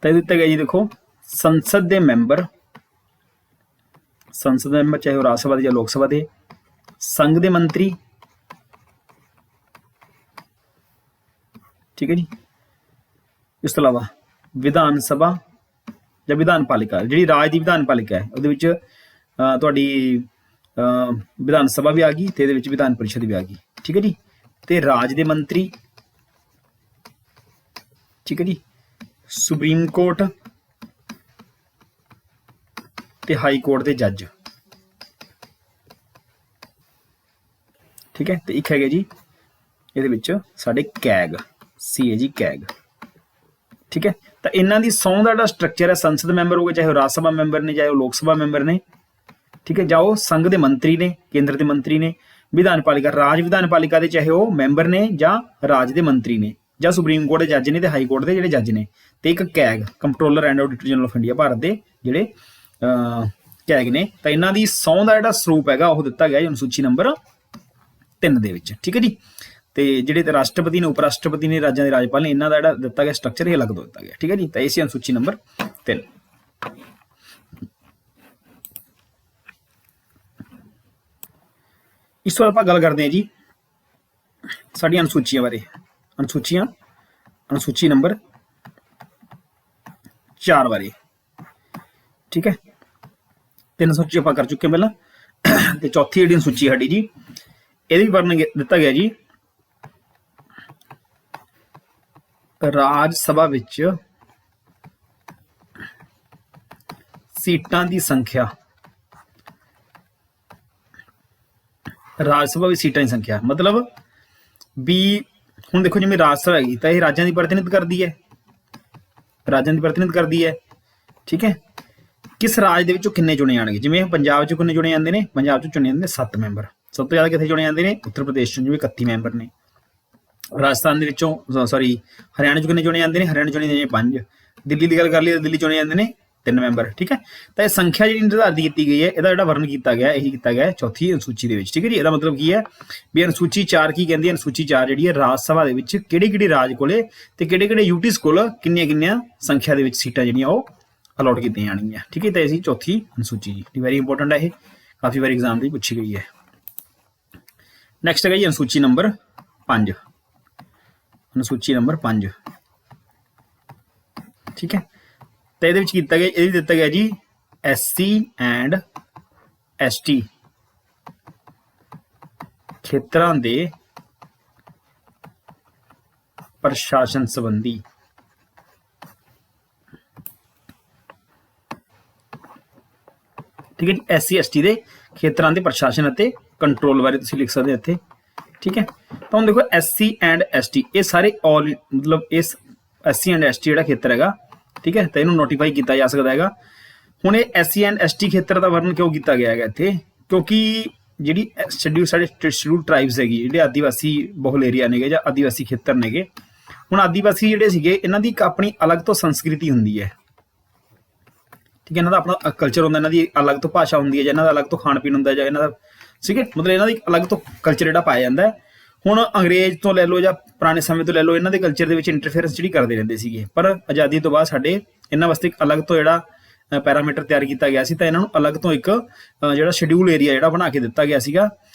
ਤਾਂ ਇਹ ਦਿੱਤਾ ਗਿਆ ਜੀ, ਦੇਖੋ, ਸੰਸਦ ਦੇ ਮੈਂਬਰ ਚਾਹੇ ਉਹ ਰਾਜ ਸਭਾ ਦੇ ਜਾਂ ਲੋਕ ਸਭਾ ਦੇ, ਸੰਘ ਦੇ ਮੰਤਰੀ, ਠੀਕ ਹੈ ਜੀ। ਇਸ ਤੋਂ ਇਲਾਵਾ ਵਿਧਾਨ ਸਭਾ ਜਾਂ ਵਿਧਾਨ ਪਾਲਿਕਾ, ਜਿਹੜੀ ਰਾਜ ਦੀ ਵਿਧਾਨ ਪਾਲਿਕਾ ਹੈ ਉਹਦੇ ਵਿੱਚ ਤੁਹਾਡੀ ਵਿਧਾਨ ਸਭਾ ਵੀ ਆ ਗਈ ਤੇ ਇਹਦੇ ਵਿੱਚ ਵਿਧਾਨ ਪਰਿਸ਼ਦ ਵੀ ਆ ਗਈ, ਠੀਕ ਹੈ ਜੀ। ਤੇ ਰਾਜ ਦੇ ਮੰਤਰੀ, ਠੀਕ ਹੈ ਜੀ, ਸੁਪਰੀਮ ਕੋਰਟ ਤੇ ਹਾਈ ਕੋਰਟ ਦੇ ਜੱਜ, ਠੀਕ ਹੈ। ਤੇ ਇੱਕ ਹੈਗਾ ਜੀ ਇਹਦੇ ਵਿੱਚ ਸਾਡੇ ਕੈਗ, CAG ਕੈਗ, ਠੀਕ ਹੈ। ਤਾਂ ਇਹਨਾਂ ਦੀ ਸਹੁੰ ਦਾ ਜਿਹੜਾ ਸਟਰਕਚਰ ਹੈ, ਸੰਸਦ ਮੈਂਬਰ ਹੋ ਗਏ, ਚਾਹੇ ਉਹ ਰਾਜ ਸਭਾ ਮੈਂਬਰ ਨੇ, ਚਾਹੇ ਉਹ ਲੋਕ ਸਭਾ ਮੈਂਬਰ ਨੇ, ਠੀਕ ਹੈ, ਜਾਂ ਉਹ ਸੰਘ ਦੇ ਮੰਤਰੀ ਨੇ, ਕੇਂਦਰ ਦੇ ਮੰਤਰੀ ਨੇ। ਵਿਧਾਨ ਪਾਲਿਕਾ, ਰਾਜ ਵਿਧਾਨ ਪਾਲਿਕਾ ਦੇ ਚਾਹੇ ਉਹ ਮੈਂਬਰ ਨੇ ਜਾਂ ਰਾਜ ਦੇ ਮੰਤਰੀ ਨੇ, ਜਾਂ ਸੁਪਰੀਮ ਕੋਰਟ ਦੇ ਜੱਜ ਨੇ ਤੇ ਹਾਈ ਕੋਰਟ ਦੇ ਜਿਹੜੇ ਜੱਜ ਨੇ। ਤੇ ਇੱਕ CAG, comptroller and auditor general of India, Bharat ਦੇ ਜਿਹੜੇ ਕੈਗ ਨੇ। ਤਾਂ ਇਹਨਾਂ ਦੀ ਸਹੁੰ ਦਾ ਜਿਹੜਾ ਸਰੂਪ ਹੈਗਾ ਉਹ ਦਿੱਤਾ ਗਿਆ ਅਨੁਸੂਚੀ ਨੰਬਰ 3 ਦੇ ਵਿੱਚ, ਠੀਕ ਹੈ ਜੀ। ਤੇ ਜਿਹੜੇ ਤੇ ਰਾਸ਼ਟਰਪਤੀ ਨੇ, ਉਪ ਰਾਸ਼ਟਰਪਤੀ ਨੇ, ਰਾਜਾਂ ਦੇ ਰਾਜਪਾਲ ਨੇ, ਇਹਨਾਂ ਦਾ ਜਿਹੜਾ ਦਿੱਤਾ ਗਿਆ ਸਟਰਕਚਰ ਇਹ ਅਲੱਗ ਤੋਂ ਦਿੱਤਾ ਗਿਆ, ਠੀਕ ਹੈ ਜੀ। ਤਾਂ ਇਹ ਸੀ ਅਨੁਸੂਚੀ ਨੰਬਰ 3। ਇਸ ਤੋਂ ਆਪਾਂ ਗੱਲ ਕਰਦੇ ਹਾਂ ਜੀ ਸਾਡੀਆਂ ਅਨੁਸੂਚੀਆਂ ਬਾਰੇ। ਅਨੁਸੂਚੀ ਨੰਬਰ 4 ਬਾਰੇ, ਠੀਕ ਹੈ। 3 ਅਨੁਸੂਚੀ ਆਪਾਂ ਕਰ ਚੁੱਕੇ ਪਹਿਲਾਂ, ਤੇ ਚੌਥੀ ਜਿਹੜੀ ਅਨੁਸੂਚੀ ਸਾਡੀ ਜੀ, ਇਹਦੇ ਵੀ ਵਰਣਨ ਦਿੱਤਾ ਗਿਆ ਜੀ ਰਾਜ ਸਭਾ ਵਿੱਚ ਸੀਟਾਂ ਦੀ ਸੰਖਿਆ, ਰਾਜ ਸਭਾ ਵਿੱਚ ਸੀਟਾਂ ਦੀ ਸੰਖਿਆ ਮਤਲਬ ਵੀ ਹੁਣ ਦੇਖੋ ਜਿਵੇਂ ਰਾਜ ਸਭਾ ਹੈਗੀ ਤਾਂ ਇਹ ਰਾਜਾਂ ਦੀ ਪ੍ਰਤੀਨਿਧ ਕਰਦੀ ਹੈ, ਠੀਕ ਹੈ। ਕਿਸ ਰਾਜ ਦੇ ਵਿੱਚੋਂ ਕਿੰਨੇ ਚੁਣੇ ਜਾਣਗੇ, ਜਿਵੇਂ ਪੰਜਾਬ ਚੋਂ ਕਿੰਨੇ ਚੁਣੇ ਜਾਂਦੇ ਨੇ, ਪੰਜਾਬ ਚੋਂ ਚੁਣੇ ਜਾਂਦੇ ਨੇ 7 ਮੈਂਬਰ। ਸਭ ਤੋਂ ਜ਼ਿਆਦਾ ਕਿੱਥੇ ਚੁਣੇ ਜਾਂਦੇ ਨੇ, ਉੱਤਰ ਪ੍ਰਦੇਸ਼ ਚੋਂ, ਜਿਵੇਂ 31 ਮੈਂਬਰ ਨੇ। ਰਾਜਸਥਾਨ ਦੇ ਵਿੱਚੋਂ ਹਰਿਆਣਾ ਚੋਂ ਕਿੰਨੇ ਚੁਣੇ ਜਾਂਦੇ ਨੇ, ਹਰਿਆਣਾ ਚੁਣੇ ਜਾਂਦੇ ਨੇ 5। ਦਿੱਲੀ ਦੀ ਗੱਲ ਕਰ ਲਈ ਤਾਂ ਦਿੱਲੀ ਚੁਣੇ ਜਾਂਦੇ ਨੇ 3 ਮੈਂਬਰ, ਠੀਕ ਹੈ। ਤਾਂ ਇਹ ਸੰਖਿਆ ਜਿਹੜੀ ਨਿਰਧਾਰਿਤ ਕੀਤੀ ਗਈ ਹੈ, ਇਹਦਾ ਜਿਹੜਾ ਵਰਣਨ ਕੀਤਾ ਗਿਆ ਇਹੀ ਕੀਤਾ ਗਿਆ ਚੌਥੀ ਅਨੁਸੂਚੀ ਦੇ ਵਿੱਚ, ਠੀਕ ਹੈ ਜੀ। ਇਹਦਾ ਮਤਲਬ ਕੀ ਹੈ ਵੀ ਅਨੁਸੂਚੀ 4 ਕੀ ਕਹਿੰਦੀ ਹੈ, ਅਨੁਸੂਚੀ 4 ਜਿਹੜੀ ਹੈ ਰਾਜ ਸਭਾ ਦੇ ਵਿੱਚ ਕਿਹੜੇ ਰਾਜ ਕੋਲੇ ਤੇ ਕਿਹੜੇ ਯੂਟੀਸ ਕੋਲ ਕਿੰਨੀਆਂ ਸੰਖਿਆ ਦੇ ਵਿੱਚ ਸੀਟਾਂ ਜਿਹੜੀਆਂ ਉਹ ਅਲਾਟ ਕੀਤੀਆਂ ਜਾਣਗੀਆਂ, ਠੀਕ ਹੈ। ਤਾਂ ਇਹ ਸੀ ਚੌਥੀ ਅਨੁਸੂਚੀ ਜੀ, ਵੈਰੀ ਇੰਪੋਰਟੈਂਟ ਹੈ, ਇਹ ਕਾਫੀ ਵਾਰੀ ਐਗਜ਼ਾਮ ਦੀ ਪੁੱਛੀ ਗਈ ਹੈ। ਨੈਕਸਟ ਹੈਗਾ ਜੀ ਅਨੁਸੂਚੀ ਨੰਬਰ 5, ਅਨੁਸੂਚੀ ਨੰਬਰ 5, ਠੀਕ ਹੈ। ਤਾਂ ਇਹਦੇ ਵਿੱਚ ਕੀਤਾ ਗਿਆ, ਇਹ ਵੀ ਦਿੱਤਾ ਗਿਆ ਜੀ SC ਐਂਡ ST ਖੇਤਰਾਂ ਦੇ ਪ੍ਰਸ਼ਾਸਨ ਸੰਬੰਧੀ, ਠੀਕ ਹੈ ਜੀ। SC ST ਦੇ ਖੇਤਰਾਂ ਦੇ ਪ੍ਰਸ਼ਾਸਨ ਅਤੇ ਕੰਟਰੋਲ ਬਾਰੇ ਤੁਸੀਂ ਲਿਖ ਸਕਦੇ ਹੋ ਇੱਥੇ, ਠੀਕ ਹੈ। ਤਾਂ ਹੁਣ ਦੇਖੋ SC ਐਂਡ ST ਇਹ ਸਾਰੇ ਆਲ ਮਤਲਬ ਇਸ SC ਐਂਡ ST ਜਿਹੜਾ ਖੇਤਰ ਹੈਗਾ, ਠੀਕ ਹੈ, ਤਾਂ ਇਹਨੂੰ ਨੋਟੀਫਾਈ ਕੀਤਾ ਜਾ ਸਕਦਾ ਹੈਗਾ। ਹੁਣ ਇਹ SC ਐਂਡ ST ਖੇਤਰ ਦਾ ਵਰਣਨ ਕਿਉਂ ਕੀਤਾ ਗਿਆ ਹੈਗਾ ਇੱਥੇ, ਕਿਉਂਕਿ ਜਿਹੜੀ ਸ਼ਡਿਊਲ ਟ੍ਰਾਈਬਸ ਹੈਗੀ, ਜਿਹੜੇ ਆਦੀਵਾਸੀ ਬਹੁਲ ਏਰੀਆ ਨੇਗੇ ਜਾਂ ਆਦੀਵਾਸੀ ਖੇਤਰ ਨੇਗੇ, ਹੁਣ ਆਦੀਵਾਸੀ ਜਿਹੜੇ ਸੀਗੇ ਇਹਨਾਂ ਦੀ ਇੱਕ ਆਪਣੀ ਅਲੱਗ ਤੋਂ ਸੰਸਕ੍ਰਿਤੀ ਹੁੰਦੀ ਹੈ, ਠੀਕ ਹੈ। ਇਹਨਾਂ ਦਾ ਆਪਣਾ ਕਲਚਰ ਹੁੰਦਾ, ਇਹਨਾਂ ਦੀ ਅਲੱਗ ਤੋਂ ਭਾਸ਼ਾ ਹੁੰਦੀ ਹੈ, ਜਾਂ ਇਹਨਾਂ ਦਾ ਅਲੱਗ ਤੋਂ ਖਾਣ ਪੀਣ ਹੁੰਦਾ, ਜਾਂ ਇਹਨਾਂ ਦਾ, ਠੀਕ ਹੈ, ਮਤਲਬ ਇਹਨਾਂ ਦਾ ਇੱਕ ਅਲੱਗ ਤੋਂ ਕਲਚਰ ਜਿਹੜਾ ਪਾਇਆ ਜਾਂਦਾ ਹੈ। ਹੁਣ ਅੰਗਰੇਜ਼ ਤੋਂ ਲੈ ਲਓ ਜਾਂ ਪੁਰਾਣੇ ਸਮੇਂ ਤੋਂ ਲੈ ਲਓ, ਇਹਨਾਂ ਦੇ ਕਲਚਰ ਦੇ ਵਿੱਚ ਇੰਟਰਫੇਰੈਂਸ ਜਿਹੜੀ ਕਰਦੇ ਰਹਿੰਦੇ ਸੀਗੇ, ਪਰ ਆਜ਼ਾਦੀ ਤੋਂ ਬਾਅਦ ਸਾਡੇ ਇਹਨਾਂ ਵਾਸਤੇ ਇੱਕ ਅਲੱਗ ਤੋਂ ਜਿਹੜਾ ਪੈਰਾਮੀਟਰ ਤਿਆਰ ਕੀਤਾ ਗਿਆ ਸੀ, ਤਾਂ ਇਹਨਾਂ ਨੂੰ ਅਲੱਗ ਤੋਂ ਇੱਕ ਜਿਹੜਾ ਸ਼ਡਿਊਲ ਏਰੀਆ ਜਿਹੜਾ ਬਣਾ ਕੇ ਦਿੱਤਾ ਗਿਆ ਸੀਗਾ।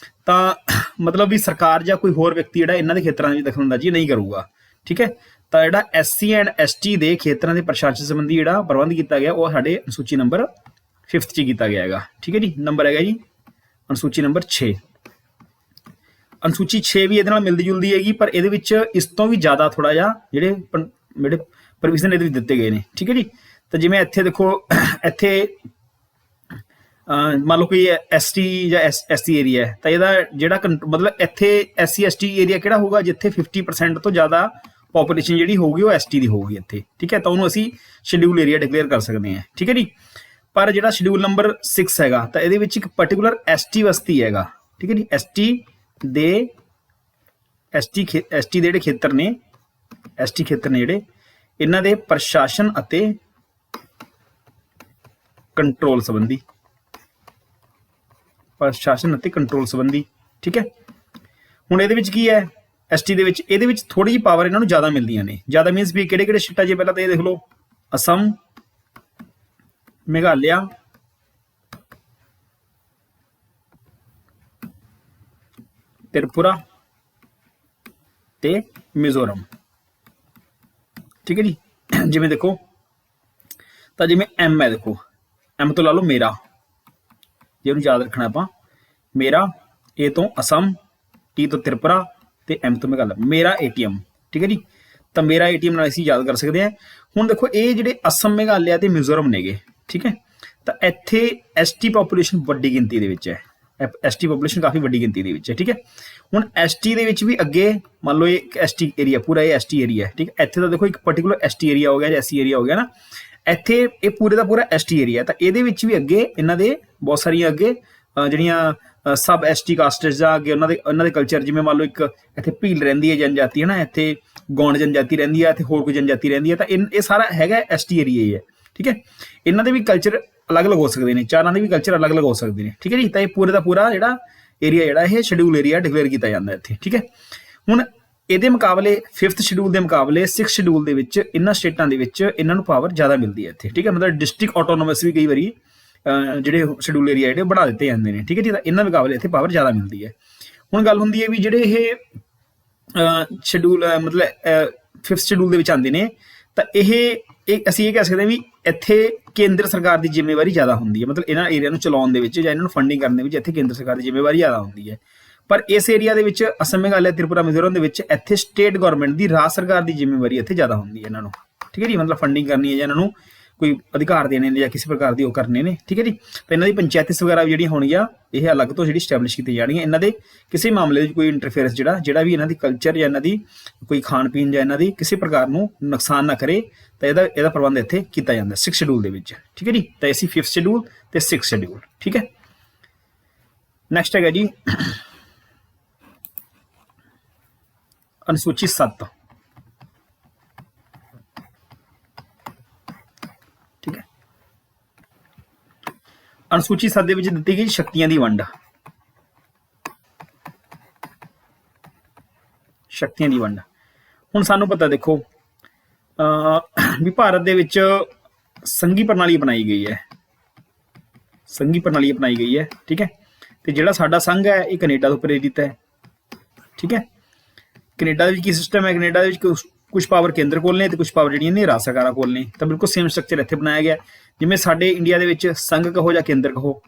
ਤਾਂ ਮਤਲਬ ਵੀ ਸਰਕਾਰ ਜਾਂ ਕੋਈ ਹੋਰ ਵਿਅਕਤੀ ਜਿਹੜਾ ਇਹਨਾਂ ਦੇ ਖੇਤਰਾਂ ਵਿੱਚ ਦਖਲਅੰਦਾਜ਼ੀ ਨਹੀਂ ਕਰੂਗਾ, ਠੀਕ ਹੈ। ਤਾਂ ਜਿਹੜਾ SC ਐਂਡ ST ਦੇ ਖੇਤਰਾਂ ਦੇ ਪ੍ਰਸ਼ਾਸਨ ਸੰਬੰਧੀ ਜਿਹੜਾ ਪ੍ਰਬੰਧ ਕੀਤਾ ਗਿਆ ਉਹ ਸਾਡੇ ਅਨੁਸੂਚੀ ਨੰਬਰ 5 'ਚ ਕੀਤਾ ਗਿਆ ਹੈਗਾ, ਠੀਕ ਹੈ ਜੀ। ਨੰਬਰ ਹੈਗਾ ਜੀ ਅਨੁਸੂਚੀ ਨੰਬਰ 6। ਅਨੁਸੂਚੀ 6 ਵੀ ਇਹਦੇ ਨਾਲ ਮਿਲਦੀ ਜੁਲਦੀ ਹੈਗੀ, ਪਰ ਇਹਦੇ ਵਿੱਚ ਇਸ ਤੋਂ ਵੀ ਜ਼ਿਆਦਾ ਥੋੜਾ ਜਿਹਾ ਜਿਹੜੇ ਪ੍ਰੋਵੀਜ਼ਨ ਇਹਦੇ ਵਿੱਚ ਦਿੱਤੇ ਗਏ ਨੇ, ਠੀਕ ਹੈ ਜੀ। ਤਾਂ ਜਿਵੇਂ ਇੱਥੇ ਦੇਖੋ, ਇੱਥੇ ਮੰਨ ਲਓ ਕੋਈ ST ਜਾਂ SC ਏਰੀਆ ਹੈ, ਤਾਂ ਇਹਦਾ ਜਿਹੜਾ ਮਤਲਬ ਇੱਥੇ SC ST ਏਰੀਆ ਕਿਹੜਾ ਹੋਊਗਾ, ਜਿੱਥੇ 50% ਤੋਂ ਜ਼ਿਆਦਾ ਪੋਪੂਲੇਸ਼ਨ ਜਿਹੜੀ ਹੋਊਗੀ ਉਹ ST ਦੀ ਹੋਊਗੀ ਇੱਥੇ, ਠੀਕ ਹੈ। ਤਾਂ ਉਹਨੂੰ ਅਸੀਂ ਸ਼ਡਿਊਲ ਏਰੀਆ ਡਿਕਲੇਅਰ ਕਰ ਸਕਦੇ ਹਾਂ, ਠੀਕ ਹੈ ਜੀ। ਪਰ ਜਿਹੜਾ ਸ਼ਡਿਊਲ ਨੰਬਰ 6 ਹੈਗਾ, ਤਾਂ ਇਹਦੇ ਵਿੱਚ ਇੱਕ ਪਾਰਟਿਕੂਲਰ ST ਬਸਤੀ ਹੈਗਾ, ਠੀਕ ਹੈ ਜੀ। ST ਦੇ ਜਿਹੜੇ ਖੇਤਰ ਨੇ, ST ਖੇਤਰ ਨੇ ਜਿਹੜੇ, ਇਹਨਾਂ ਦੇ ਪ੍ਰਸ਼ਾਸਨ ਅਤੇ ਕੰਟਰੋਲ ਸੰਬੰਧੀ, ਠੀਕ ਹੈ। ਹੁਣ ਇਹਦੇ ਵਿੱਚ ਕੀ ਹੈ, ST ਦੇ ਵਿੱਚ, ਇਹਦੇ ਵਿੱਚ ਥੋੜੀ ਜਿਹੀ ਪਾਵਰ ਇਹਨਾਂ ਨੂੰ ਜ਼ਿਆਦਾ ਮਿਲਦੀਆਂ ਨੇ। ਜ਼ਿਆਦਾ ਮੀਨਸ ਵੀ ਕਿਹੜੇ ਕਿਹੜੇ ਸਟੇਟਾਂ 'ਚ, ਪਹਿਲਾਂ ਤਾਂ ਇਹ ਦੇਖ ਲਓ, ਅਸਮ, ਮੇਘਾਲਿਆ, ਤ੍ਰਿਪੁਰਾ ਤੇ ਮਿਜ਼ੋਰਮ, ਠੀਕ ਹੈ ਜੀ। ਜਿਵੇਂ ਦੇਖੋ, ਤਾਂ ਜਿਵੇਂ M ਹੈ, ਦੇਖੋ M ਤੋਂ ਲਾ ਲਓ ਮੇਰਾ, ਜੇ ਉਹਨੂੰ ਯਾਦ ਰੱਖਣਾ ਆਪਾਂ, ਮੇਰਾ, A ਤੋਂ ਅਸਮ, T ਤੋਂ ਤ੍ਰਿਪੁਰਾ ਤੇ M ਤੋਂ ਮੇਘਾਲਿਆ, ਮੇਰਾ ATM, ਠੀਕ ਹੈ ਜੀ। ਤਾਂ ਮੇਰਾ ATM ਨਾਲ ਅਸੀਂ ਯਾਦ ਕਰ ਸਕਦੇ ਹਾਂ। ਹੁਣ ਦੇਖੋ, ਇਹ ਜਿਹੜੇ ਅਸਮ, ਮੇਘਾਲਿਆ ਤੇ ਮਿਜ਼ੋਰਮ ਨੇਗੇ, ਠੀਕ ਹੈ। ਤਾਂ ਇੱਥੇ ST ਪਾਪੂਲੇਸ਼ਨ ਵੱਡੀ ਗਿਣਤੀ ਦੇ ਵਿੱਚ ਹੈ, ST ਪਾਪੂਲੇਸ਼ਨ ਕਾਫੀ ਵੱਡੀ ਗਿਣਤੀ ਦੇ ਵਿੱਚ ਹੈ, ਠੀਕ ਹੈ। ਹੁਣ ST ਦੇ ਵਿੱਚ ਵੀ ਅੱਗੇ ਮੰਨ ਲਓ ਇਹ ST ਏਰੀਆ, ਪੂਰਾ ਇਹ ST ਏਰੀਆ ਹੈ, ਠੀਕ ਹੈ। ਇੱਥੇ ਤਾਂ ਦੇਖੋ ਇੱਕ ਪਾਰਟਿਕੂਲਰ ST ਏਰੀਆ ਹੋ ਗਿਆ ਜਾਂ SC ਏਰੀਆ ਹੋ ਗਿਆ ਨਾ, ਇੱਥੇ ਇਹ ਪੂਰੇ ਦਾ ਪੂਰਾ ST ਏਰੀਆ। ਤਾਂ ਇਹਦੇ ਵਿੱਚ ਵੀ ਅੱਗੇ ਇਹਨਾਂ ਦੇ ਬਹੁਤ ਸਾਰੀਆਂ ਅੱਗੇ ਜਿਹੜੀਆਂ ਸਬ ST ਕਾਸਟਸ ਜਾਂ ਅੱਗੇ ਉਹਨਾਂ ਦੇ ਕਲਚਰ, ਜਿਵੇਂ ਮੰਨ ਲਓ ਇੱਕ ਇੱਥੇ ਭੀਲ ਰਹਿੰਦੀ ਹੈ ਜਨਜਾਤੀ, ਹੈ ਨਾ, ਇੱਥੇ ਗੌਂਡ ਜਨਜਾਤੀ ਰਹਿੰਦੀ ਹੈ, ਇੱਥੇ ਹੋਰ ਕੋਈ ਜਨਜਾਤੀ ਰਹਿੰਦੀ ਹੈ। ਤਾਂ ਇਹ ਸਾਰਾ ਹੈਗਾ ST ਏਰੀਆ ਹੀ ਹੈ, ਠੀਕ ਹੈ। ਇਹਨਾਂ ਦੇ ਵੀ ਕਲਚਰ ਅਲੱਗ-ਅਲੱਗ ਹੋ ਸਕਦੇ ਨੇ, ਚਾਰਾਂ ਦੇ ਵੀ ਕਲਚਰ ਅਲੱਗ-ਅਲੱਗ ਹੋ ਸਕਦੇ ਨੇ, ਠੀਕ ਹੈ ਜੀ। ਤਾਂ ਇਹ ਪੂਰੇ ਦਾ ਪੂਰਾ ਜਿਹੜਾ ਏਰੀਆ ਜਿਹੜਾ ਇਹ ਸ਼ਡਿਊਲ ਏਰੀਆ ਡਿਕਲੇਅਰ ਕੀਤਾ ਜਾਂਦਾ ਇੱਥੇ, ਠੀਕ ਹੈ। ਹੁਣ ਇਹਦੇ ਮੁਕਾਬਲੇ 5th ਸ਼ਡਿਊਲ ਦੇ ਮੁਕਾਬਲੇ 6th ਸ਼ਡਿਊਲ ਦੇ ਵਿੱਚ ਇਹਨਾਂ ਸਟੇਟਾਂ ਦੇ ਵਿੱਚ ਇਹਨਾਂ ਨੂੰ ਪਾਵਰ ਜ਼ਿਆਦਾ ਮਿਲਦੀ ਹੈ ਇੱਥੇ, ਠੀਕ ਹੈ। ਮਤਲਬ ਡਿਸਟ੍ਰਿਕਟ ਆਟੋਨੋਮਸ ਵੀ ਕਈ ਵਾਰੀ ਜਿਹੜੇ ਸ਼ਡਿਊਲ ਏਰੀਆ ਜਿਹੜੇ ਬਣਾ ਦਿੱਤੇ ਜਾਂਦੇ ਨੇ, ਠੀਕ ਹੈ ਜੀ। ਤਾਂ ਇਹਨਾਂ ਮੁਕਾਬਲੇ ਇੱਥੇ ਪਾਵਰ ਜ਼ਿਆਦਾ ਮਿਲਦੀ ਹੈ। ਹੁਣ ਗੱਲ ਹੁੰਦੀ ਹੈ ਵੀ ਜਿਹੜੇ ਇਹ ਸ਼ਡਿਊਲ ਮਤਲਬ 5th ਸ਼ਡਿਊਲ ਦੇ ਵਿੱਚ ਆਉਂਦੇ ਨੇ, ਤਾਂ ਅਸੀਂ ਇਹ ਕਹਿ ਸਕਦੇ ਹਾਂ ਵੀ ਇੱਥੇ ਕੇਂਦਰ ਸਰਕਾਰ ਦੀ ਜ਼ਿੰਮੇਵਾਰੀ ਜ਼ਿਆਦਾ ਹੁੰਦੀ ਹੈ। ਮਤਲਬ ਇਹਨਾਂ ਏਰੀਆ ਨੂੰ ਚਲਾਉਣ ਦੇ ਵਿੱਚ ਜਾਂ ਇਹਨਾਂ ਨੂੰ ਫੰਡਿੰਗ ਕਰਨ ਦੇ ਵਿੱਚ ਇੱਥੇ ਕੇਂਦਰ ਸਰਕਾਰ ਦੀ ਜ਼ਿੰਮੇਵਾਰੀ ਜ਼ਿਆਦਾ ਹੁੰਦੀ ਹੈ। ਪਰ ਇਸ ਏਰੀਆ ਦੇ ਵਿੱਚ ਅਸਮ, ਮੇਘਾਲਿਆ, ਤ੍ਰਿਪੁਰਾ, ਮਿਜ਼ੋਰਮ ਦੇ ਵਿੱਚ ਇੱਥੇ ਸਟੇਟ ਗਵਰਨਮੈਂਟ ਦੀ, ਰਾਜ ਸਰਕਾਰ ਦੀ ਜ਼ਿੰਮੇਵਾਰੀ ਇੱਥੇ ਜ਼ਿਆਦਾ ਹੁੰਦੀ ਹੈ ਇਹਨਾਂ ਨੂੰ, ਠੀਕ ਹੈ ਜੀ। ਮਤਲਬ ਫੰਡਿੰਗ ਕਰਨੀ ਹੈ ਜਾਂ ਇਹਨਾਂ ਨੂੰ ਕੋਈ ਅਧਿਕਾਰ ਦੇਣੇ ਨੇ ਜਾਂ ਕਿਸੇ ਪ੍ਰਕਾਰ ਦੀ ਉਹ ਕਰਨੇ ਨੇ, ਠੀਕ ਹੈ ਜੀ। ਤਾਂ ਇਹਨਾਂ ਦੀ ਪੰਚਾਇਤੀ ਵਗੈਰਾ ਵੀ ਜਿਹੜੀਆਂ ਹੋਣਗੀਆਂ, ਇਹ ਅਲੱਗ ਤੋਂ ਜਿਹੜੀ ਸਟੈਬਲਿਸ਼ ਕੀਤੀ ਜਾਣਗੀਆਂ। ਇਹਨਾਂ ਦੇ ਕਿਸੇ ਮਾਮਲੇ ਵਿੱਚ ਕੋਈ ਇੰਟਰਫੇਰੈਂਸ ਜਿਹੜਾ ਵੀ ਇਹਨਾਂ ਦੀ ਕਲਚਰ ਜਾਂ ਇਹਨਾਂ ਦੀ ਕੋਈ ਖਾਣ ਪੀਣ ਜਾਂ ਇਹਨਾਂ ਦੀ ਕਿਸੇ ਪ੍ਰਕਾਰ ਨੂੰ ਨੁਕਸਾਨ ਨਾ ਕਰੇ, ਤਾਂ ਇਹਦਾ ਪ੍ਰਬੰਧ ਇੱਥੇ ਕੀਤਾ ਜਾਂਦਾ 6 ਸ਼ਡਿਊਲ ਦੇ ਵਿੱਚ, ਠੀਕ ਹੈ ਜੀ। ਤਾਂ ਅਸੀਂ 5th ਸ਼ਡਿਊਲ ਤੇ 6th ਸ਼ਡਿਊਲ, ਠੀਕ ਹੈ। ਨੈਕਸਟ ਹੈਗਾ ਜੀ ਅਨੁਸੂਚੀ 7, ਠੀਕ ਹੈ। ਅਨੁਸੂਚੀ 7 ਦੇ ਵਿੱਚ ਦਿੱਤੀ ਗਈ ਸ਼ਕਤੀਆਂ ਦੀ ਵੰਡ, ਹੁਣ ਸਾਨੂੰ ਪਤਾ ਦੇਖੋ ਵੀ ਭਾਰਤ ਦੇ ਵਿੱਚ ਸੰਘੀ ਪ੍ਰਣਾਲੀ ਬਣਾਈ ਗਈ ਹੈ, ਠੀਕ ਹੈ। ਤੇ ਜਿਹੜਾ ਸਾਡਾ ਸੰਘ ਹੈ ਇਹ ਕੈਨੇਡਾ ਤੋਂ ਪ੍ਰੇਰਿਤ ਹੈ, ਠੀਕ ਹੈ। ਕੈਨੇਡਾ ਦੇ ਵਿੱਚ ਕੀ ਸਿਸਟਮ ਹੈ, ਕੈਨੇਡਾ ਦੇ ਵਿੱਚ ਕੁਝ ਪਾਵਰ ਕੇਂਦਰ ਕੋਲ ਨੇ ਤੇ ਕੁਝ ਪਾਵਰ ਜਿਹੜੀਆਂ ਨੇ ਰਾਜ ਸਰਕਾਰਾਂ ਕੋਲ ਨੇ। ਤਾਂ ਬਿਲਕੁਲ ਸੇਮ ਸਟਰਕਚਰ ਇੱਥੇ ਬਣਾਇਆ ਗਿਆ, ਜਿਵੇਂ ਸਾਡੇ ਇੰਡੀਆ ਦੇ ਵਿੱਚ ਸੰਘ ਕਹੋ ਜਾਂ ਕੇਂਦਰ ਕਹੋ,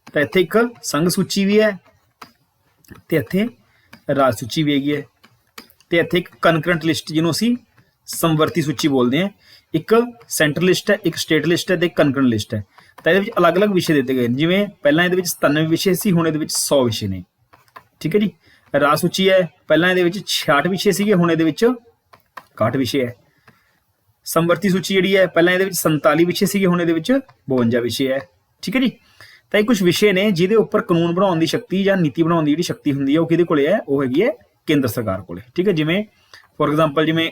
ਤਾਂ ਇੱਥੇ ਇੱਕ ਸੰਘ ਸੂਚੀ ਵੀ ਹੈ ਤੇ ਇੱਥੇ ਰਾਜ ਸੂਚੀ ਵੀ ਹੈਗੀ ਹੈ, ਤੇ ਇੱਥੇ ਇੱਕ ਕਨਕਰੈਂਟ ਲਿਸਟ ਜਿਹਨੂੰ ਅਸੀਂ ਸਮਵਰਤੀ ਸੂਚੀ ਬੋਲਦੇ ਹਾਂ, ਇੱਕ ਸੈਂਟਰਲ ਲਿਸਟ ਹੈ, ਇੱਕ ਸਟੇਟ ਲਿਸਟ ਹੈ ਤੇ ਇੱਕ ਕਨਕਰੈਂਟ ਲਿਸਟ ਹੈ। ਤਾਂ ਇਹਦੇ ਵਿੱਚ ਅਲੱਗ-ਅਲੱਗ ਵਿਸ਼ੇ ਦਿੱਤੇ ਗਏ ਨੇ, ਜਿਵੇਂ ਪਹਿਲਾਂ ਇਹਦੇ ਵਿੱਚ 97 ਵਿਸ਼ੇ ਸੀ, ਹੁਣ ਇਹਦੇ ਵਿੱਚ 100 ਵਿਸ਼ੇ ਨੇ, ਠੀਕ ਹੈ ਜੀ। ਰਾਜ ਸੂਚੀ ਹੈ, ਪਹਿਲਾਂ ਇਹਦੇ ਵਿੱਚ 66 ਵਿਸ਼ੇ ਸੀਗੇ, ਹੁਣ ਇਹਦੇ ਵਿੱਚ 61 ਵਿਸ਼ੇ ਹੈ। ਸਮਵਰਤੀ ਸੂਚੀ ਜਿਹੜੀ ਹੈ, ਪਹਿਲਾਂ ਇਹਦੇ ਵਿੱਚ 47 ਵਿਸ਼ੇ ਸੀਗੇ, ਹੁਣ ਇਹਦੇ ਵਿੱਚ 52 ਵਿਸ਼ੇ ਹੈ, ਠੀਕ ਹੈ ਜੀ। ਤਾਂ ਇਹ ਕੁਝ ਵਿਸ਼ੇ ਨੇ ਜਿਹਦੇ ਉੱਪਰ ਕਾਨੂੰਨ ਬਣਾਉਣ ਦੀ ਸ਼ਕਤੀ ਜਾਂ ਨੀਤੀ ਬਣਾਉਣ ਦੀ ਜਿਹੜੀ ਸ਼ਕਤੀ ਹੁੰਦੀ ਹੈ ਉਹ ਕਿਹਦੇ ਕੋਲੇ ਹੈ, ਉਹ ਹੈਗੀ ਹੈ ਕੇਂਦਰ ਸਰਕਾਰ ਕੋਲੇ, ਠੀਕ ਹੈ। ਜਿਵੇਂ ਫੋਰ ਐਗਜ਼ਾਮਪਲ ਜਿਵੇਂ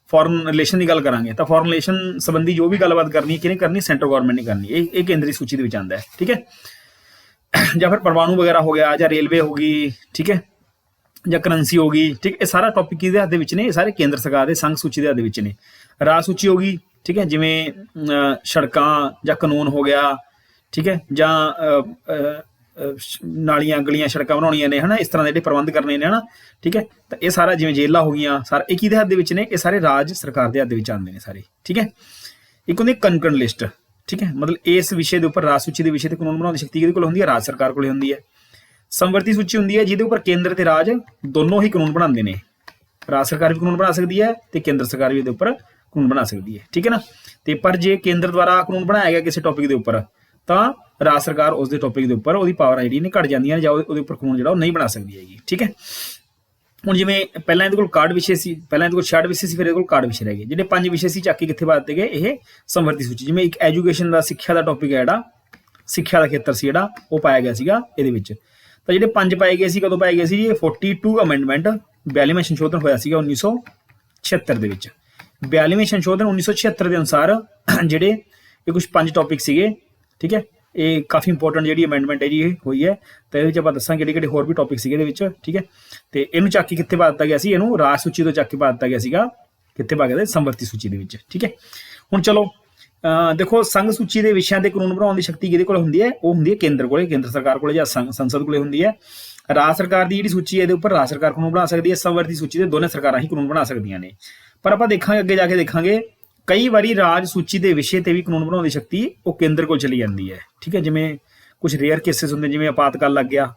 ਫੋਰਨ ਰਿਲੇਸ਼ਨ ਦੀ ਗੱਲ ਕਰਾਂਗੇ, ਤਾਂ ਫੋਰਨ ਰਿਲੇਸ਼ਨ ਸੰਬੰਧੀ ਜੋ ਵੀ ਗੱਲਬਾਤ ਕਰਨੀ ਕਿਹਨੇ ਕਰਨੀ, ਸੈਂਟਰਲ ਗਵਰਨਮੈਂਟ ਨੇ ਕਰਨੀ, ਇਹ ਕੇਂਦਰੀ ਸੂਚੀ ਦੇ ਵਿੱਚ ਆਉਂਦਾ ਹੈ, ਠੀਕ ਹੈ। ਜਾਂ ਫਿਰ ਪਰਮਾਣੂ ਵਗੈਰਾ ਹੋ ਗਿਆ ਜਾਂ ਰੇਲਵੇ ਹੋ ਗਈ, ਠੀਕ ਹੈ, ਜਾਂ ਕਰੰਸੀ ਹੋ ਗਈ, ਠੀਕ, ਇਹ ਸਾਰਾ ਟੌਪਿਕ ਕਿਹਦੇ ਹੱਥ ਦੇ ਵਿੱਚ ਨੇ? ਇਹ ਸਾਰੇ ਕੇਂਦਰ ਸਰਕਾਰ ਦੇ ਸੰਘ ਸੂਚੀ ਦੇ ਹੱਥ ਦੇ ਵਿੱਚ ਨੇ। ਰਾਜ ਸੂਚੀ ਹੋ ਗਈ, ਠੀਕ ਹੈ, ਜਿਵੇਂ ਸੜਕਾਂ ਜਾਂ ਕਾਨੂੰਨ ਹੋ ਗਿਆ, ਠੀਕ ਹੈ, ਜਾਂ ਨਾਲੀਆਂ ਗਲੀਆਂ ਸੜਕਾਂ ਬਣਾਉਣੀਆਂ ਨੇ, ਹਨਾ, ਇਸ ਤਰ੍ਹਾਂ ਦੇ ਜਿਹੜੇ ਪ੍ਰਬੰਧ ਕਰਨੇ ਨੇ, ਹਨਾ, ਠੀਕ ਹੈ। ਤਾਂ ਇਹ ਸਾਰਾ ਜਿਵੇਂ ਜੇਲਾਂ ਹੋ ਗਈਆਂ, ਸਾਰਾ ਇਹ ਕਿਹਦੇ ਹੱਥ ਦੇ ਵਿੱਚ ਨੇ? ਇਹ ਸਾਰੇ ਰਾਜ ਸਰਕਾਰ ਦੇ ਹੱਥ ਦੇ ਵਿੱਚ ਆਉਂਦੇ ਨੇ ਸਾਰੇ, ਠੀਕ ਹੈ। ਇੱਕ ਹੁੰਦੀ ਕੰਕਰਨ ਲਿਸਟ, ਠੀਕ ਹੈ, ਮਤਲਬ ਇਸ ਵਿਸ਼ੇ ਦੇ ਉੱਪਰ ਰਾਜ ਸੂਚੀ ਦੇ ਵਿਸ਼ੇ ਤੇ ਕਾਨੂੰਨ ਬਣਾਉਣ ਦੀ ਸ਼ਕਤੀ ਕਿਹਦੇ ਕੋਲ ਹੁੰਦੀ ਹੈ? ਰਾਜ ਸਰਕਾਰ ਕੋਲ ਹੁੰਦੀ ਹੈ। ਸਮਵਰਤੀ ਸੂਚੀ ਹੁੰਦੀ ਹੈ ਜਿਹਦੇ ਉੱਪਰ ਕੇਂਦਰ ਤੇ ਰਾਜ ਦੋਨੋਂ ਹੀ ਕਾਨੂੰਨ ਬਣਾਉਂਦੇ ਨੇ। ਰਾਜ ਸਰਕਾਰ ਵੀ ਕਾਨੂੰਨ ਬਣਾ ਸਕਦੀ ਹੈ ਤੇ ਕੇਂਦਰ ਸਰਕਾਰ ਵੀ ਇਹਦੇ ਉੱਪਰ ਕਾਨੂੰਨ ਬਣਾ ਸਕਦੀ ਹੈ, ਠੀਕ ਹੈ ਨਾ। ਤੇ ਪਰ ਜੇ ਕੇਂਦਰ ਦੁਆਰਾ ਕਾਨੂੰਨ ਬਣਾਇਆ ਗਿਆ ਕਿਸੇ ਟੌਪਿਕ ਦੇ ਉੱਪਰ, ਤਾਂ ਰਾਜ ਸਰਕਾਰ ਉਸ ਦੇ ਟੌਪਿਕ ਦੇ ਉੱਪਰ ਉਹਦੀ ਪਾਵਰ ਜਿਹੜੀ ਨੇ ਘਟ ਜਾਂਦੀਆਂ ਨੇ, ਜਾਂ ਉਹਦੇ ਉੱਪਰ ਕਾਨੂੰਨ ਜਿਹੜਾ ਉਹ ਨਹੀਂ ਬਣਾ ਸਕਦੀ ਹੈਗੀ, ਠੀਕ ਹੈ। ਹੁਣ ਜਿਵੇਂ ਪਹਿਲਾਂ ਇਹਦੇ ਕੋਲ ਕਾਰਡ ਵਿਸ਼ੇ ਸੀ, ਪਹਿਲਾਂ ਇਹਦੇ ਕੋਲ 66 ਵਿਸ਼ੇ ਸੀ, ਫਿਰ ਇਹਦੇ ਕੋਲ ਕਾਰਡ ਵਿਸ਼ੇ ਰਹਿ ਗਏ। ਜਿਹੜੇ 5 ਵਿਸ਼ੇ ਸੀ ਚੱਕ ਕੇ ਕਿੱਥੇ ਪਾ ਦਿੱਤੇ ਗਏ? ਇਹ ਸਮਵਰਤੀ ਸੂਚੀ। ਜਿਵੇਂ ਇੱਕ ਐਜੂਕੇਸ਼ਨ ਦਾ, ਸਿੱਖਿਆ ਦਾ ਟੌਪਿਕ ਹੈ ਜਿਹੜਾ, ਸਿੱਖਿਆ ਦਾ ਖੇਤਰ ਸੀ ਜਿਹੜਾ, ਉਹ ਪਾਇਆ ਗਿਆ ਸੀਗਾ ਇਹਦੇ ਵਿੱਚ। ਤਾਂ ਜਿਹੜੇ 5 ਪਾਏ ਗਏ ਸੀ, ਕਦੋਂ ਪਾਏ ਗਏ ਸੀ ਜੀ? 42 ਅਮੈਂਡਮੈਂਟ, 42ਵਾਂ ਸੰਸ਼ੋਧਨ ਹੋਇਆ ਸੀਗਾ 1976 ਦੇ ਵਿੱਚ। 42ਵੇਂ ਸੰਸ਼ੋਧਨ 1976 ਦੇ ਅਨੁਸਾਰ ਜਿਹੜੇ ਇਹ ਕੁਝ 5 ਟੌਪਿਕ ਸੀਗੇ, ਠੀਕ ਹੈ, ਇਹ ਕਾਫੀ ਇੰਪੋਰਟੈਂਟ ਜਿਹੜੀ ਅਮੈਂਡਮੈਂਟ ਹੈ ਜੀ ਇਹ ਹੋਈ ਹੈ। ਤਾਂ ਇਹਦੇ ਵਿੱਚ ਆਪਾਂ ਦੱਸਾਂਗੇ ਕਿਹੜੇ ਹੋਰ ਵੀ ਟੌਪਿਕ ਸੀਗੇ ਇਹਦੇ ਵਿੱਚ, ਠੀਕ ਹੈ। ਤੇ ਇਹਨੂੰ ਚੱਕ ਕੇ ਕਿੱਥੇ ਪਾ ਦਿੱਤਾ ਗਿਆ ਸੀ? ਇਹਨੂੰ ਰਾਜ ਸੂਚੀ ਤੋਂ ਚੱਕ ਕੇ ਪਾ ਦਿੱਤਾ ਗਿਆ ਸੀਗਾ, ਕਿੱਥੇ ਪਾ ਗਿਆ? ਸਮਵਰਤੀ ਸੂਚੀ ਦੇ ਵਿੱਚ, ਠੀਕ ਹੈ। ਹੁਣ ਚਲੋ ਦੇਖੋ, ਸੰਘ ਸੂਚੀ ਦੇ ਵਿਸ਼ਿਆਂ ਤੇ ਕਾਨੂੰਨ ਬਣਾਉਣ ਦੀ ਸ਼ਕਤੀ ਕਿਹਦੇ ਕੋਲ ਹੁੰਦੀ ਹੈ? ਉਹ ਹੁੰਦੀ ਹੈ ਕੇਂਦਰ ਕੋਲੇ, ਕੇਂਦਰ ਸਰਕਾਰ ਕੋਲੇ, ਜਾਂ ਸੰਸਦ ਕੋਲੇ ਹੁੰਦੀ ਹੈ। ਰਾਜ ਸਰਕਾਰ ਦੀ ਜਿਹੜੀ ਸੂਚੀ ਹੈ ਇਹਦੇ ਉੱਪਰ ਰਾਜ ਸਰਕਾਰ ਕਾਨੂੰਨ ਬਣਾ ਸਕਦੀ ਹੈ। ਸਮਵਰਤੀ ਸੂਚੀ ਦੇ ਦੋਨੇ ਸਰਕਾਰਾਂ ਹੀ ਕਾਨੂੰਨ ਬਣਾ ਸਕਦੀਆਂ ਨੇ। ਪਰ ਆਪਾਂ ਦੇਖਾਂਗੇ, ਅੱਗੇ ਜਾ ਕੇ ਦੇਖਾਂਗੇ, ਕਈ ਵਾਰੀ ਰਾਜ ਸੂਚੀ ਦੇ ਵਿਸ਼ੇ ਤੇ ਵੀ ਕਾਨੂੰਨ ਬਣਾਉਣ ਦੀ ਸ਼ਕਤੀ ਉਹ ਕੇਂਦਰ ਕੋਲ ਚਲੀ ਜਾਂਦੀ ਹੈ, ਠੀਕ ਹੈ। ਜਿਵੇਂ ਕੁਝ ਰੇਅਰ ਕੇਸਿਸ ਹੁੰਦੇ, ਜਿਵੇਂ ਆਪਾਤਕਾਲ ਲੱਗ ਗਿਆ,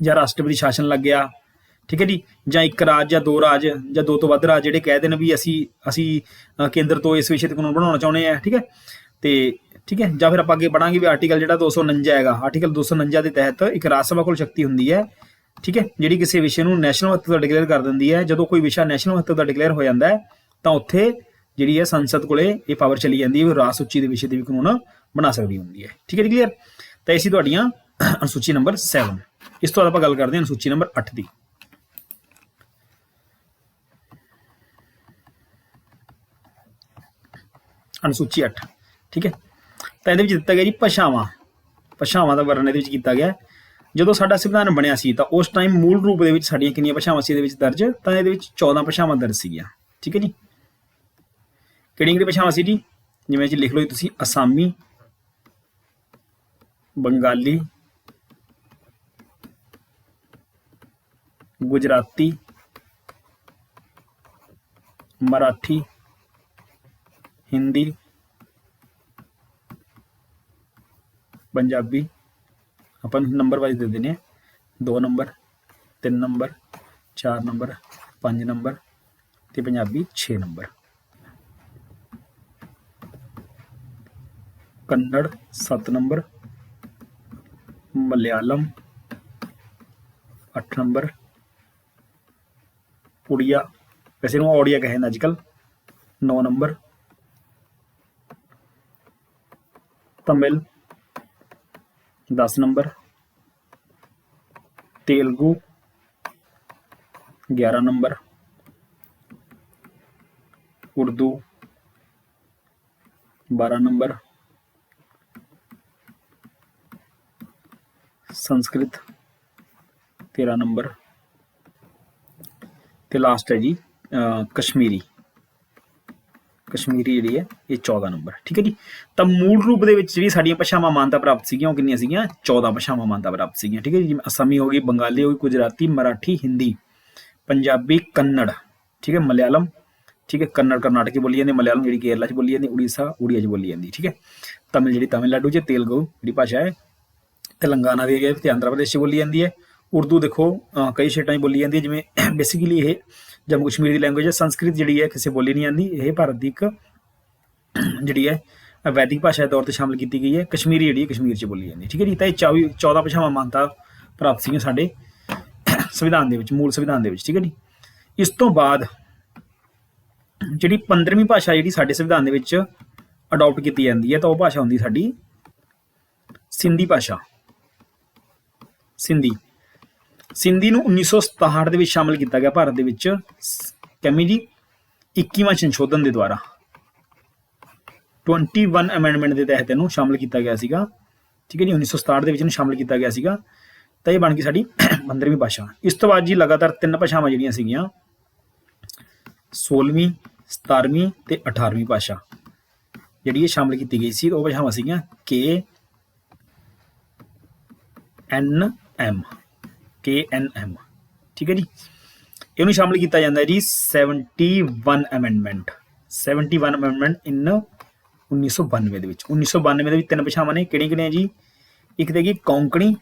ਜਾਂ ਰਾਸ਼ਟਰਪਤੀ ਸ਼ਾਸਨ ਲੱਗ ਗਿਆ, ਠੀਕ ਹੈ ਜੀ, ਜਾਂ ਇੱਕ ਰਾਜ ਜਾਂ ਦੋ ਰਾਜ ਜਾਂ ਦੋ ਤੋਂ ਵੱਧ ਰਾਜ ਜਿਹੜੇ ਕਹਿ ਦੇਣ ਵੀ ਅਸੀਂ ਕੇਂਦਰ ਤੋਂ ਇਸ ਵਿਸ਼ੇ ਤੇ ਕਾਨੂੰਨ ਬਣਾਉਣਾ ਚਾਹੁੰਦੇ ਆ, ਠੀਕ ਹੈ। ਤੇ ਠੀਕ ਹੈ, ਜਾਂ ਫਿਰ ਆਪਾਂ ਅੱਗੇ ਪੜਾਂਗੇ ਵੀ ਆਰਟੀਕਲ ਜਿਹੜਾ 249 ਹੈਗਾ, ਆਰਟੀਕਲ 249 ਦੇ ਤਹਿਤ ਇੱਕ ਰਾਜ ਸਭਾ ਕੋਲ ਸ਼ਕਤੀ ਹੁੰਦੀ ਹੈ, ਠੀਕ ਹੈ, ਜਿਹੜੀ ਕਿਸੇ ਵਿਸ਼ੇ ਨੂੰ ਨੈਸ਼ਨਲ ਮਹੱਤਵ ਦਾ ਡਿਕਲੇਅਰ ਕਰ ਦਿੰਦੀ ਹੈ। ਜਦੋਂ ਕੋਈ ਵਿਸ਼ਾ ਨੈਸ਼ਨਲ ਮਹੱਤਵ ਦਾ ਡਿਕਲੇਅਰ ਹੋ ਜਾਂਦਾ ਹੈ ਤਾਂ ਉੱਥੇ ਜਿਹੜੀ ਹੈ ਸੰਸਦ ਕੋਲੇ ਇਹ ਪਾਵਰ ਚਲੀ ਜਾਂਦੀ ਹੈ, ਰਾਜ ਸੂਚੀ ਦੇ ਵਿਸ਼ੇ ਤੇ ਵੀ ਕਾਨੂੰਨ ਬਣਾ ਸਕਦੀ ਹੁੰਦੀ ਹੈ, ਠੀਕ ਹੈ ਜੀ, ਕਲੀਅਰ। ਤਾਂ ਇਹ ਸੀ ਤੁਹਾਡੀਆਂ ਅਨੁਸੂਚੀ ਨੰਬਰ 7। ਇਸ ਤੋਂ ਬਾਅਦ ਆਪਾਂ ਗੱਲ ਕਰਦੇ ਹਾਂ ਅਨੁਸੂਚੀ ਨੰਬਰ 8 ਦੀ। ਅਨੁਸੂਚੀ 8, ਠੀਕ ਹੈ। ਤਾਂ ਇਹਦੇ ਵਿੱਚ ਦਿੱਤਾ ਗਿਆ ਜੀ ਭਾਸ਼ਾਵਾਂ ਦਾ ਵਰਣਨ ਇਹਦੇ ਵਿੱਚ ਕੀਤਾ ਗਿਆ। ਜਦੋਂ ਸਾਡਾ ਸੰਵਿਧਾਨ ਬਣਿਆ ਸੀ ਤਾਂ ਉਸ ਟਾਈਮ ਮੂਲ ਰੂਪ ਦੇ ਵਿੱਚ ਸਾਡੀਆਂ ਕਿੰਨੀਆਂ ਭਾਸ਼ਾਵਾਂ ਸੀ ਇਹਦੇ ਵਿੱਚ ਦਰਜ? ਤਾਂ ਇਹਦੇ ਵਿੱਚ 14 ਭਾਸ਼ਾਵਾਂ ਦਰਜ ਸੀਗੀਆਂ, ਠੀਕ ਹੈ ਜੀ। ਕਿਹੜੀਆਂ ਭਾਸ਼ਾਵਾਂ ਸੀ ਜੀ? ਜਿਵੇਂ ਜੀ ਲਿਖ ਲਓ ਜੀ ਤੁਸੀਂ, ਅਸਾਮੀ, ਬੰਗਾਲੀ, ਗੁਜਰਾਤੀ, ਮਰਾਠੀ, ਹਿੰਦੀ, ਪੰਜਾਬੀ। ਆਪਾਂ ਨੰਬਰ ਵਾਈਜ਼ ਦੇ ਦਿੰਦੇ ਹਾਂ, 2 ਨੰਬਰ, 3 ਨੰਬਰ, 4 ਨੰਬਰ, 5 ਨੰਬਰ ਤੇ Punjabi 6 number. Kannada 7 number, Malayalam 8 number, Odia, ਵੈਸੇ ਨੂੰ ਔੜੀਆ ਕਹਿੰਦੇ ਅੱਜ ਕੱਲ੍ਹ, 9 number, Tamil 10 number, Telugu 11 number, Urdu 12 number, Sanskrit 13 number ਤੇ ਲਾਸਟ ਹੈ ਜੀ ਕਸ਼ਮੀਰੀ ਜਿਹੜੀ ਹੈ ਇਹ 14 ਨੰਬਰ, ਠੀਕ ਹੈ ਜੀ। ਤਾਂ ਮੂਲ ਰੂਪ ਦੇ ਵਿੱਚ ਵੀ ਸਾਡੀਆਂ ਭਾਸ਼ਾਵਾਂ ਮਾਨਤਾ ਪ੍ਰਾਪਤ ਸੀਗੀਆਂ, ਉਹ ਕਿੰਨੀਆਂ ਸੀਗੀਆਂ? 14 ਭਾਸ਼ਾਵਾਂ ਮਾਨਤਾ ਪ੍ਰਾਪਤ ਸੀਗੀਆਂ, ਠੀਕ ਹੈ ਜੀ। ਜਿਵੇਂ ਅਸਾਮੀ ਹੋ ਗਈ, ਬੰਗਾਲੀ ਹੋ ਗਈ, ਗੁਜਰਾਤੀ, ਮਰਾਠੀ, ਹਿੰਦੀ, ਪੰਜਾਬੀ, ਕੰਨੜ, ਠੀਕ ਹੈ, ਮਲਿਆਲਮ, ਠੀਕ ਹੈ, ਕੰਨੜ ਕਰਨਾਟਕ 'ਚ ਬੋਲੀ ਜਾਂਦੀ, ਮਲਿਆਲਮ ਜਿਹੜੀ ਕੇਰਲਾ 'ਚ ਬੋਲੀ ਜਾਂਦੀ, ਉੜੀਆ 'ਚ ਬੋਲੀ ਜਾਂਦੀ, ਠੀਕ ਹੈ। ਤਮਿਲ ਜਿਹੜੀ ਤਮਿਲਨਾਡੂ 'ਚ, ਤੇਲਗੂ ਜਿਹੜੀ ਭਾਸ਼ਾ ਹੈ ਤੇਲੰਗਾਨਾ ਦੇ ਏਰੀਆ ਤੇ ਆਂਧਰਾ ਪ੍ਰਦੇਸ਼ 'ਚ ਬੋਲੀ ਜਾਂਦੀ ਹੈ। ਉਰਦੂ ਦੇਖੋ ਕਈ ਸਟੇਟਾਂ 'ਚ ਬੋਲੀ ਜਾਂਦੀ ਹੈ, ਜਿਵੇਂ ਬੇਸਿਕਲੀ ਇਹ ਜੰਮੂ ਕਸ਼ਮੀਰ ਦੀ ਲੈਂਗੁਏਜ ਹੈ। ਸੰਸਕ੍ਰਿਤ ਜਿਹੜੀ ਹੈ ਕਿਸੇ ਬੋਲੀ ਨਹੀਂ ਜਾਂਦੀ, ਇਹ ਭਾਰਤ ਦੀ ਇੱਕ ਜਿਹੜੀ ਹੈ ਵੈਦਿਕ ਭਾਸ਼ਾ ਦੇ ਤੌਰ ਤੇ ਸ਼ਾਮਿਲ ਕੀਤੀ ਗਈ ਹੈ। ਕਸ਼ਮੀਰੀ ਜਿਹੜੀ ਹੈ ਕਸ਼ਮੀਰ 'ਚ ਬੋਲੀ ਜਾਂਦੀ, ਠੀਕ ਹੈ ਜੀ। ਤਾਂ ਇਹ 14 ਭਾਸ਼ਾਵਾਂ ਮਾਨਤਾ ਪ੍ਰਾਪਤ ਸੀਗੀਆਂ ਸਾਡੇ ਸੰਵਿਧਾਨ ਦੇ ਵਿੱਚ, ਮੂਲ ਸੰਵਿਧਾਨ ਦੇ ਵਿੱਚ, ਠੀਕ ਹੈ ਜੀ। ਇਸ ਤੋਂ ਬਾਅਦ ਜਿਹੜੀ 15ਵੀਂ ਭਾਸ਼ਾ ਜਿਹੜੀ ਸਾਡੇ ਸੰਵਿਧਾਨ ਦੇ ਵਿੱਚ ਅਡਾਪਟ ਕੀਤੀ ਜਾਂਦੀ ਹੈ ਤਾਂ ਉਹ ਭਾਸ਼ਾ ਹੁੰਦੀ ਸਾਡੀ ਸਿੰਧੀ ਭਾਸ਼ਾ। ਸਿੰਧੀ ਨੂੰ 1967 ਦੇ ਵਿੱਚ ਸ਼ਾਮਿਲ ਕੀਤਾ ਗਿਆ ਭਾਰਤ ਦੇ ਵਿੱਚ, ਕਿਵੇਂ ਜੀ? 21ਵਾਂ ਸੰਸ਼ੋਧਨ ਦੇ ਦੁਆਰਾ 21 ਅਮੈਂਡਮੈਂਟ ਦੇ ਤਹਿਤ ਇਹਨੂੰ ਸ਼ਾਮਿਲ ਕੀਤਾ ਗਿਆ ਸੀਗਾ, ਠੀਕ ਹੈ ਜੀ। 1967 ਦੇ ਵਿੱਚ ਇਹਨੂੰ ਸ਼ਾਮਿਲ ਕੀਤਾ ਗਿਆ ਸੀਗਾ। ਤਾਂ ਇਹ ਬਣ ਗਈ ਸਾਡੀ 15ਵੀਂ ਭਾਸ਼ਾ। ਇਸ ਤੋਂ ਬਾਅਦ ਜੀ ਲਗਾਤਾਰ 3 ਭਾਸ਼ਾਵਾਂ ਜਿਹੜੀਆਂ ਸੀਗੀਆਂ 16ਵੀਂ 17ਵੀਂ ਤੇ 18ਵੀਂ ਭਾਸ਼ਾ ਜਿਹੜੀ ਇਹ ਸ਼ਾਮਲ ਕੀਤੀ ਗਈ ਸੀ। ਉਹ ਭਾਸ਼ਾਵਾਂ ਸੀਗੀਆਂ KNM ਠੀਕ ਹੈ ਜੀ। ਇਹਨੂੰ ਸ਼ਾਮਲ ਕੀਤਾ ਜਾਂਦਾ ਜੀ 71 ਅਮੈਂਡਮੈਂਟ ਇਨ 1992 ਦੇ ਵਿੱਚ। 1992 ਦੇ ਵਿੱਚ 3 ਭਾਸ਼ਾਵਾਂ ਨੇ, ਕਿਹੜੀਆਂ ਜੀ? ਇੱਕ ਤੇ ਹੈਗੀ ਕੋਂਕਣੀ,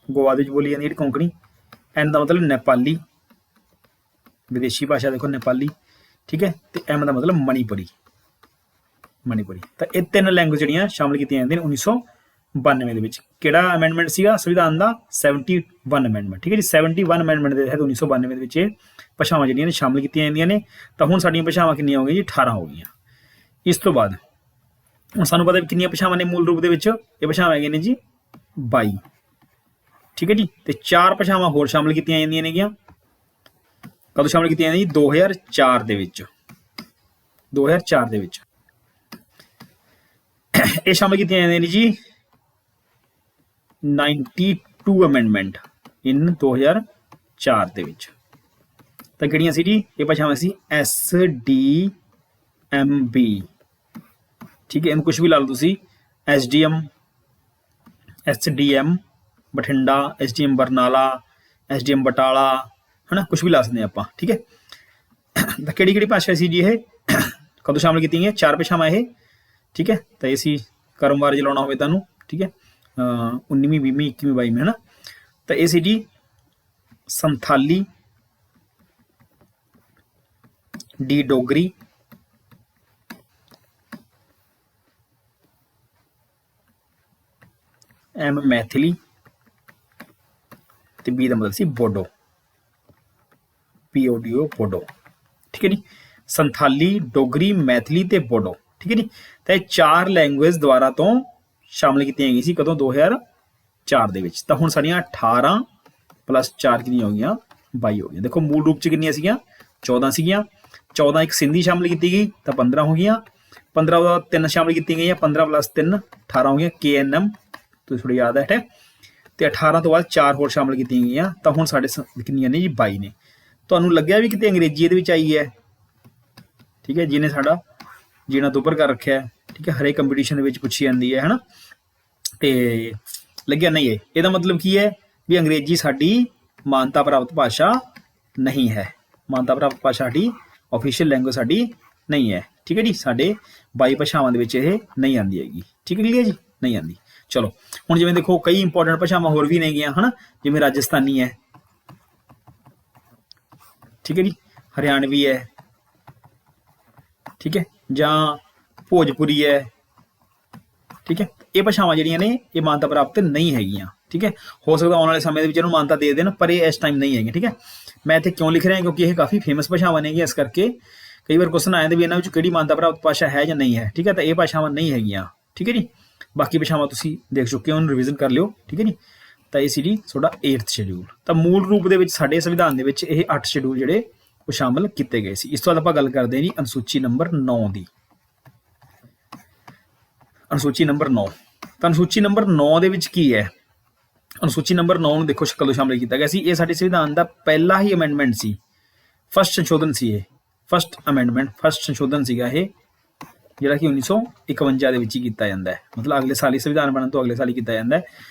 ਗੋਆ ਦੇ ਵਿੱਚ ਬੋਲੀ ਜਾਂਦੀ ਜਿਹੜੀ ਕੋਂਕਣੀ। ਐਨ ਦਾ ਮਤਲਬ ਨੇਪਾਲੀ, ਵਿਦੇਸ਼ੀ ਭਾਸ਼ਾ ਦੇਖੋ ਨੇਪਾਲੀ, ਠੀਕ ਹੈ। ਤੇ ਐਮ ਦਾ ਮਤਲਬ ਮਣੀਪੁਰੀ। ਤਾਂ ਇਹ 3 ਲੈਂਗੁਏਜ ਜਿਹੜੀਆਂ ਸ਼ਾਮਲ ਕੀਤੀਆਂ ਜਾਂਦੀਆਂ ਨੇ 1992 ਦੇ ਵਿੱਚ। ਕਿਹੜਾ ਅਮੈਂਡਮੈਂਟ ਸੀਗਾ ਸੰਵਿਧਾਨ ਦਾ? 71 ਅਮੈਂਡਮੈਂਟ, ਠੀਕ ਹੈ ਜੀ। 71 ਅਮੈਂਡਮੈਂਟ ਦੇ ਤਹਿਤ 1992 ਦੇ ਵਿੱਚ ਇਹ ਭਾਸ਼ਾਵਾਂ ਜਿਹੜੀਆਂ ਨੇ ਸ਼ਾਮਲ ਕੀਤੀਆਂ ਜਾਂਦੀਆਂ ਨੇ। ਤਾਂ ਹੁਣ ਸਾਡੀਆਂ ਭਾਸ਼ਾਵਾਂ ਕਿੰਨੀਆਂ ਹੋ ਗਈਆਂ ਜੀ? 18 ਹੋ ਗਈਆਂ। ਇਸ ਤੋਂ ਬਾਅਦ ਹੁਣ ਸਾਨੂੰ ਪਤਾ ਵੀ ਕਿੰਨੀਆਂ ਭਾਸ਼ਾਵਾਂ ਨੇ ਮੂਲ ਰੂਪ ਦੇ ਵਿੱਚ? ਇਹ ਭਾਸ਼ਾਵਾਂ ਹੈਗੀਆਂ ਨੇ ਜੀ 22, ਠੀਕ ਹੈ ਜੀ। ਤੇ 4 ਭਾਸ਼ਾਵਾਂ ਹੋਰ ਸ਼ਾਮਲ ਕੀਤੀਆਂ ਜਾਂਦੀਆਂ ਨੇਗੀਆਂ। ਕਦੋਂ ਸ਼ਾਮਲ ਕੀਤੀਆਂ ਜਾਂਦੀਆਂ ਜੀ? 2004 ਦੇ ਵਿੱਚ। 2004 ਦੇ ਵਿੱਚ ਇਹ ਸ਼ਾਮਲ ਕੀਤੀਆਂ ਜਾਂਦੀਆਂ ਨੇ ਜੀ 92 ਅਮੈਂਡਮੈਂਟ ਇਨ 2004 ਦੇ ਵਿੱਚ। ਤਾਂ ਕਿਹੜੀਆਂ ਸੀ ਜੀ? ਇਹ ਭਾਸ਼ਾਵਾਂ ਸੀ SDMB, ਠੀਕ ਹੈ। ਇਹਨੂੰ ਕੁਝ ਵੀ ਲਾ ਲਓ ਤੁਸੀਂ, SDM Bathinda, SDM Barnala, SDM Batala, ਹੈ ਨਾ, ਕੁਝ ਵੀ ਲਾ ਸਕਦੇ ਹਾਂ ਆਪਾਂ, ਠੀਕ ਹੈ। ਤਾਂ ਕਿਹੜੀ ਭਾਸ਼ਾ ਸੀ ਜੀ ਇਹ? ਕਦੋਂ ਸ਼ਾਮਲ ਕੀਤੀਆਂ ਗਈਆਂ? 4 ਭਾਸ਼ਾਵਾਂ ਇਹ, ਠੀਕ ਹੈ। ਤਾਂ ਇਹ ਸੀ ਕਰਮਵਾਰ ਚਲਾਉਣਾ ਹੋਵੇ ਤੁਹਾਨੂੰ, ਠੀਕ ਹੈ, 19ਵੀਂ 20ਵੀਂ 21ਵੀਂ 22ਵੀਂ, ਹੈ ਨਾ। ਤਾਂ ਇਹ ਸੀ ਜੀ ਸੰਥਾਲੀ, ਡੀ ਡੋਗਰੀ, ਐਮ ਮੈਥਿਲੀ ਤੇ ਬੀ ਦਾ ਮਤਲਬ ਸੀ ਬੋਡੋ, PODO ਬੋਡੋ, ਠੀਕ ਹੈ ਜੀ। ਸੰਥਾਲੀ, ਡੋਗਰੀ, ਮੈਥਿਲੀ ਤੇ ਬੋਡੋ, ਠੀਕ ਹੈ ਜੀ। ਤਾਂ ਇਹ 4 ਲੈਂਗੁਏਜ ਦੁਆਰਾ ਤੋਂ ਸ਼ਾਮਲ ਕੀਤੀਆਂ ਗਈਆਂ ਸੀ। ਕਦੋਂ? 2004 ਦੇ ਵਿੱਚ। ਤਾਂ ਹੁਣ ਸਾਡੀਆਂ 18 + 4 ਕਿੰਨੀਆਂ ਹੋ ਗਈਆਂ? 22 ਹੋ ਗਈਆਂ। ਦੇਖੋ ਮੂਲ ਰੂਪ ਚ ਕਿੰਨੀਆਂ ਸੀਗੀਆਂ? 14 ਸੀਗੀਆਂ। 14 ਇੱਕ ਸਿੰਧੀ ਸ਼ਾਮਲ ਕੀਤੀ ਗਈ ਤਾਂ 15 ਹੋ ਗਈਆਂ। 15 ਦਾ 3 ਸ਼ਾਮਲ ਕੀਤੀਆਂ ਗਈਆਂ, 15 + 3 18 ਹੋ ਗਈਆਂ। KNM ਤੁਸੀਂ ਥੋੜੀ ਯਾਦ ਹੈ। ਤੇ 18 ਤੋਂ ਬਾਅਦ 4 ਹੋਰ ਸ਼ਾਮਲ ਕੀਤੀਆਂ ਗਈਆਂ। ਤਾਂ ਹੁਣ ਸਾਡੇ ਕਿੰਨੀਆਂ ਨੇ ਜੀ? 22 ਨੇ। ਤੁਹਾਨੂੰ ਲੱਗਿਆ ਵੀ ਕਿਤੇ ਅੰਗਰੇਜ਼ੀ ਇਹਦੇ ਵਿੱਚ ਆਈ ਹੈ, ਠੀਕ ਹੈ, ਜਿਹਨੇ ਸਾਡਾ ਜੀਣਾ ਦੁੱਭਰ ਕਰ ਰੱਖਿਆ ਹੈ, ਠੀਕ ਹੈ। ਹਰੇਕ ਕੰਪੀਟੀਸ਼ਨ ਦੇ ਵਿੱਚ ਪੁੱਛੀ ਜਾਂਦੀ ਹੈ ਨਾ। ਤੇ ਲੱਗਿਆ ਨਹੀਂ ਹੈ। ਇਹਦਾ ਮਤਲਬ ਕੀ ਹੈ? ਵੀ ਅੰਗਰੇਜ਼ੀ ਸਾਡੀ ਮਾਨਤਾ ਪ੍ਰਾਪਤ ਭਾਸ਼ਾ ਨਹੀਂ ਹੈ। ਮਾਨਤਾ ਪ੍ਰਾਪਤ ਭਾਸ਼ਾ ਸਾਡੀ ਆਫੀਸ਼ੀਅਲ ਲੈਂਗੁਏਜ ਸਾਡੀ ਨਹੀਂ ਹੈ, ਠੀਕ ਹੈ ਜੀ। ਸਾਡੇ 22 ਭਾਸ਼ਾਵਾਂ ਦੇ ਵਿੱਚ ਇਹ ਨਹੀਂ ਆਉਂਦੀ ਹੈਗੀ, ਠੀਕ ਹੈ ਜੀ, ਨਹੀਂ ਆਉਂਦੀ। ਚਲੋ ਹੁਣ ਜਿਵੇਂ ਦੇਖੋ ਕਈ ਇੰਪੋਰਟੈਂਟ ਭਾਸ਼ਾਵਾਂ ਹੋਰ ਵੀ ਨੇਗੀਆਂ, ਹਨਾ, ਜਿਵੇਂ ਰਾਜਸਥਾਨੀ ਹੈ, ਠੀਕ ਹੈ ਜੀ, ਹਰਿਆਣਵੀ ਹੈ, ਠੀਕ ਹੈ, ਜਾਂ ਭੋਜਪੁਰੀ ਹੈ, ਠੀਕ ਹੈ। ਇਹ ਭਾਸ਼ਾਵਾਂ ਜਿਹੜੀਆਂ ਨੇ ਇਹ ਮਾਨਤਾ ਪ੍ਰਾਪਤ ਨਹੀਂ ਹੈਗੀਆਂ, ਠੀਕ ਹੈ। ਹੋ ਸਕਦਾ ਆਉਣ ਵਾਲੇ ਸਮੇਂ ਦੇ ਵਿੱਚ ਇਹਨੂੰ ਮਾਨਤਾ ਦੇ ਦੇਣ, ਪਰ ਇਹ ਇਸ ਟਾਈਮ ਨਹੀਂ ਹੈਗੀਆਂ, ਠੀਕ ਹੈ। ਮੈਂ ਇੱਥੇ ਕਿਉਂ ਲਿਖ ਰਿਹਾ ਕਿਉਂਕਿ ਇਹ ਕਾਫੀ ਫੇਮਸ ਭਾਸ਼ਾਵਾਂ ਨੇਗੀਆਂ, ਇਸ ਕਰਕੇ ਕਈ ਵਾਰ ਕੁਐਸਚਨ ਆ ਜਾਂਦੇ ਵੀ ਇਹਨਾਂ ਵਿੱਚ ਕਿਹੜੀ ਮਾਨਤਾ ਪ੍ਰਾਪਤ ਭਾਸ਼ਾ ਹੈ ਜਾਂ ਨਹੀਂ ਹੈ, ਠੀਕ ਹੈ। ਤਾਂ ਇਹ ਭਾਸ਼ਾਵਾਂ ਨਹੀਂ ਹੈਗੀਆਂ, ਠੀਕ ਹੈ ਜੀ। ਬਾਕੀ ਭਾਸ਼ਾਵਾਂ ਤੁਸੀਂ ਦੇਖ ਚੁੱਕੇ ਹੋ, ਉਹਨੂੰ ਰਿਵੀਜ਼ਨ ਕਰ ਲਿਓ, ਠੀਕ ਹੈ ਜੀ। ਤਾਂ ਇਹ ਸੀ ਜੀ ਤੁਹਾਡਾ 8th ਸ਼ਡਿਊਲ। ਤਾਂ ਮੂਲ ਰੂਪ ਦੇ ਵਿੱਚ ਸਾਡੇ ਸੰਵਿਧਾਨ ਦੇ ਵਿੱਚ ਇਹ 8 ਸ਼ਡਿਊਲ ਜਿਹੜੇ ਉਹ ਸ਼ਾਮਲ ਕੀਤੇ ਗਏ ਸੀ। ਇਸ ਤੋਂ ਬਾਅਦ ਆਪਾਂ ਗੱਲ ਕਰਦੇ ਹਾਂ ਜੀ ਅਨੁਸੂਚੀ ਨੰਬਰ 9 ਦੀ। ਅਨੁਸੂਚੀ ਨੰਬਰ 9। ਤਾਂ ਅਨੁਸੂਚੀ ਨੰਬਰ 9 ਦੇ ਵਿੱਚ ਕੀ ਹੈ? ਅਨੁਸੂਚੀ ਨੰਬਰ 9 ਨੂੰ ਦੇਖੋ ਕਦੋਂ ਸ਼ਾਮਲ ਕੀਤਾ ਗਿਆ ਸੀ? ਇਹ ਸਾਡੇ ਸੰਵਿਧਾਨ ਦਾ ਪਹਿਲਾ ਹੀ ਅਮੈਂਡਮੈਂਟ ਸੀ, ਫਸਟ ਸੰਸ਼ੋਧਨ ਸੀ ਇਹ, ਫਸਟ ਅਮੈਂਡਮੈਂਟ, ਫਸਟ ਸੰਸ਼ੋਧਨ ਸੀਗਾ ਇਹ, ਜਿਹੜਾ ਕਿ 1951 ਦੇ ਵਿੱਚ ਹੀ ਕੀਤਾ ਜਾਂਦਾ ਹੈ। ਮਤਲਬ ਅਗਲੇ ਸਾਲ ਹੀ ਸੰਵਿਧਾਨ ਬਣਨ ਤੋਂ ਅਗਲੇ ਸਾਲ ਹੀ ਕੀਤਾ ਜਾਂਦਾ ਹੈ।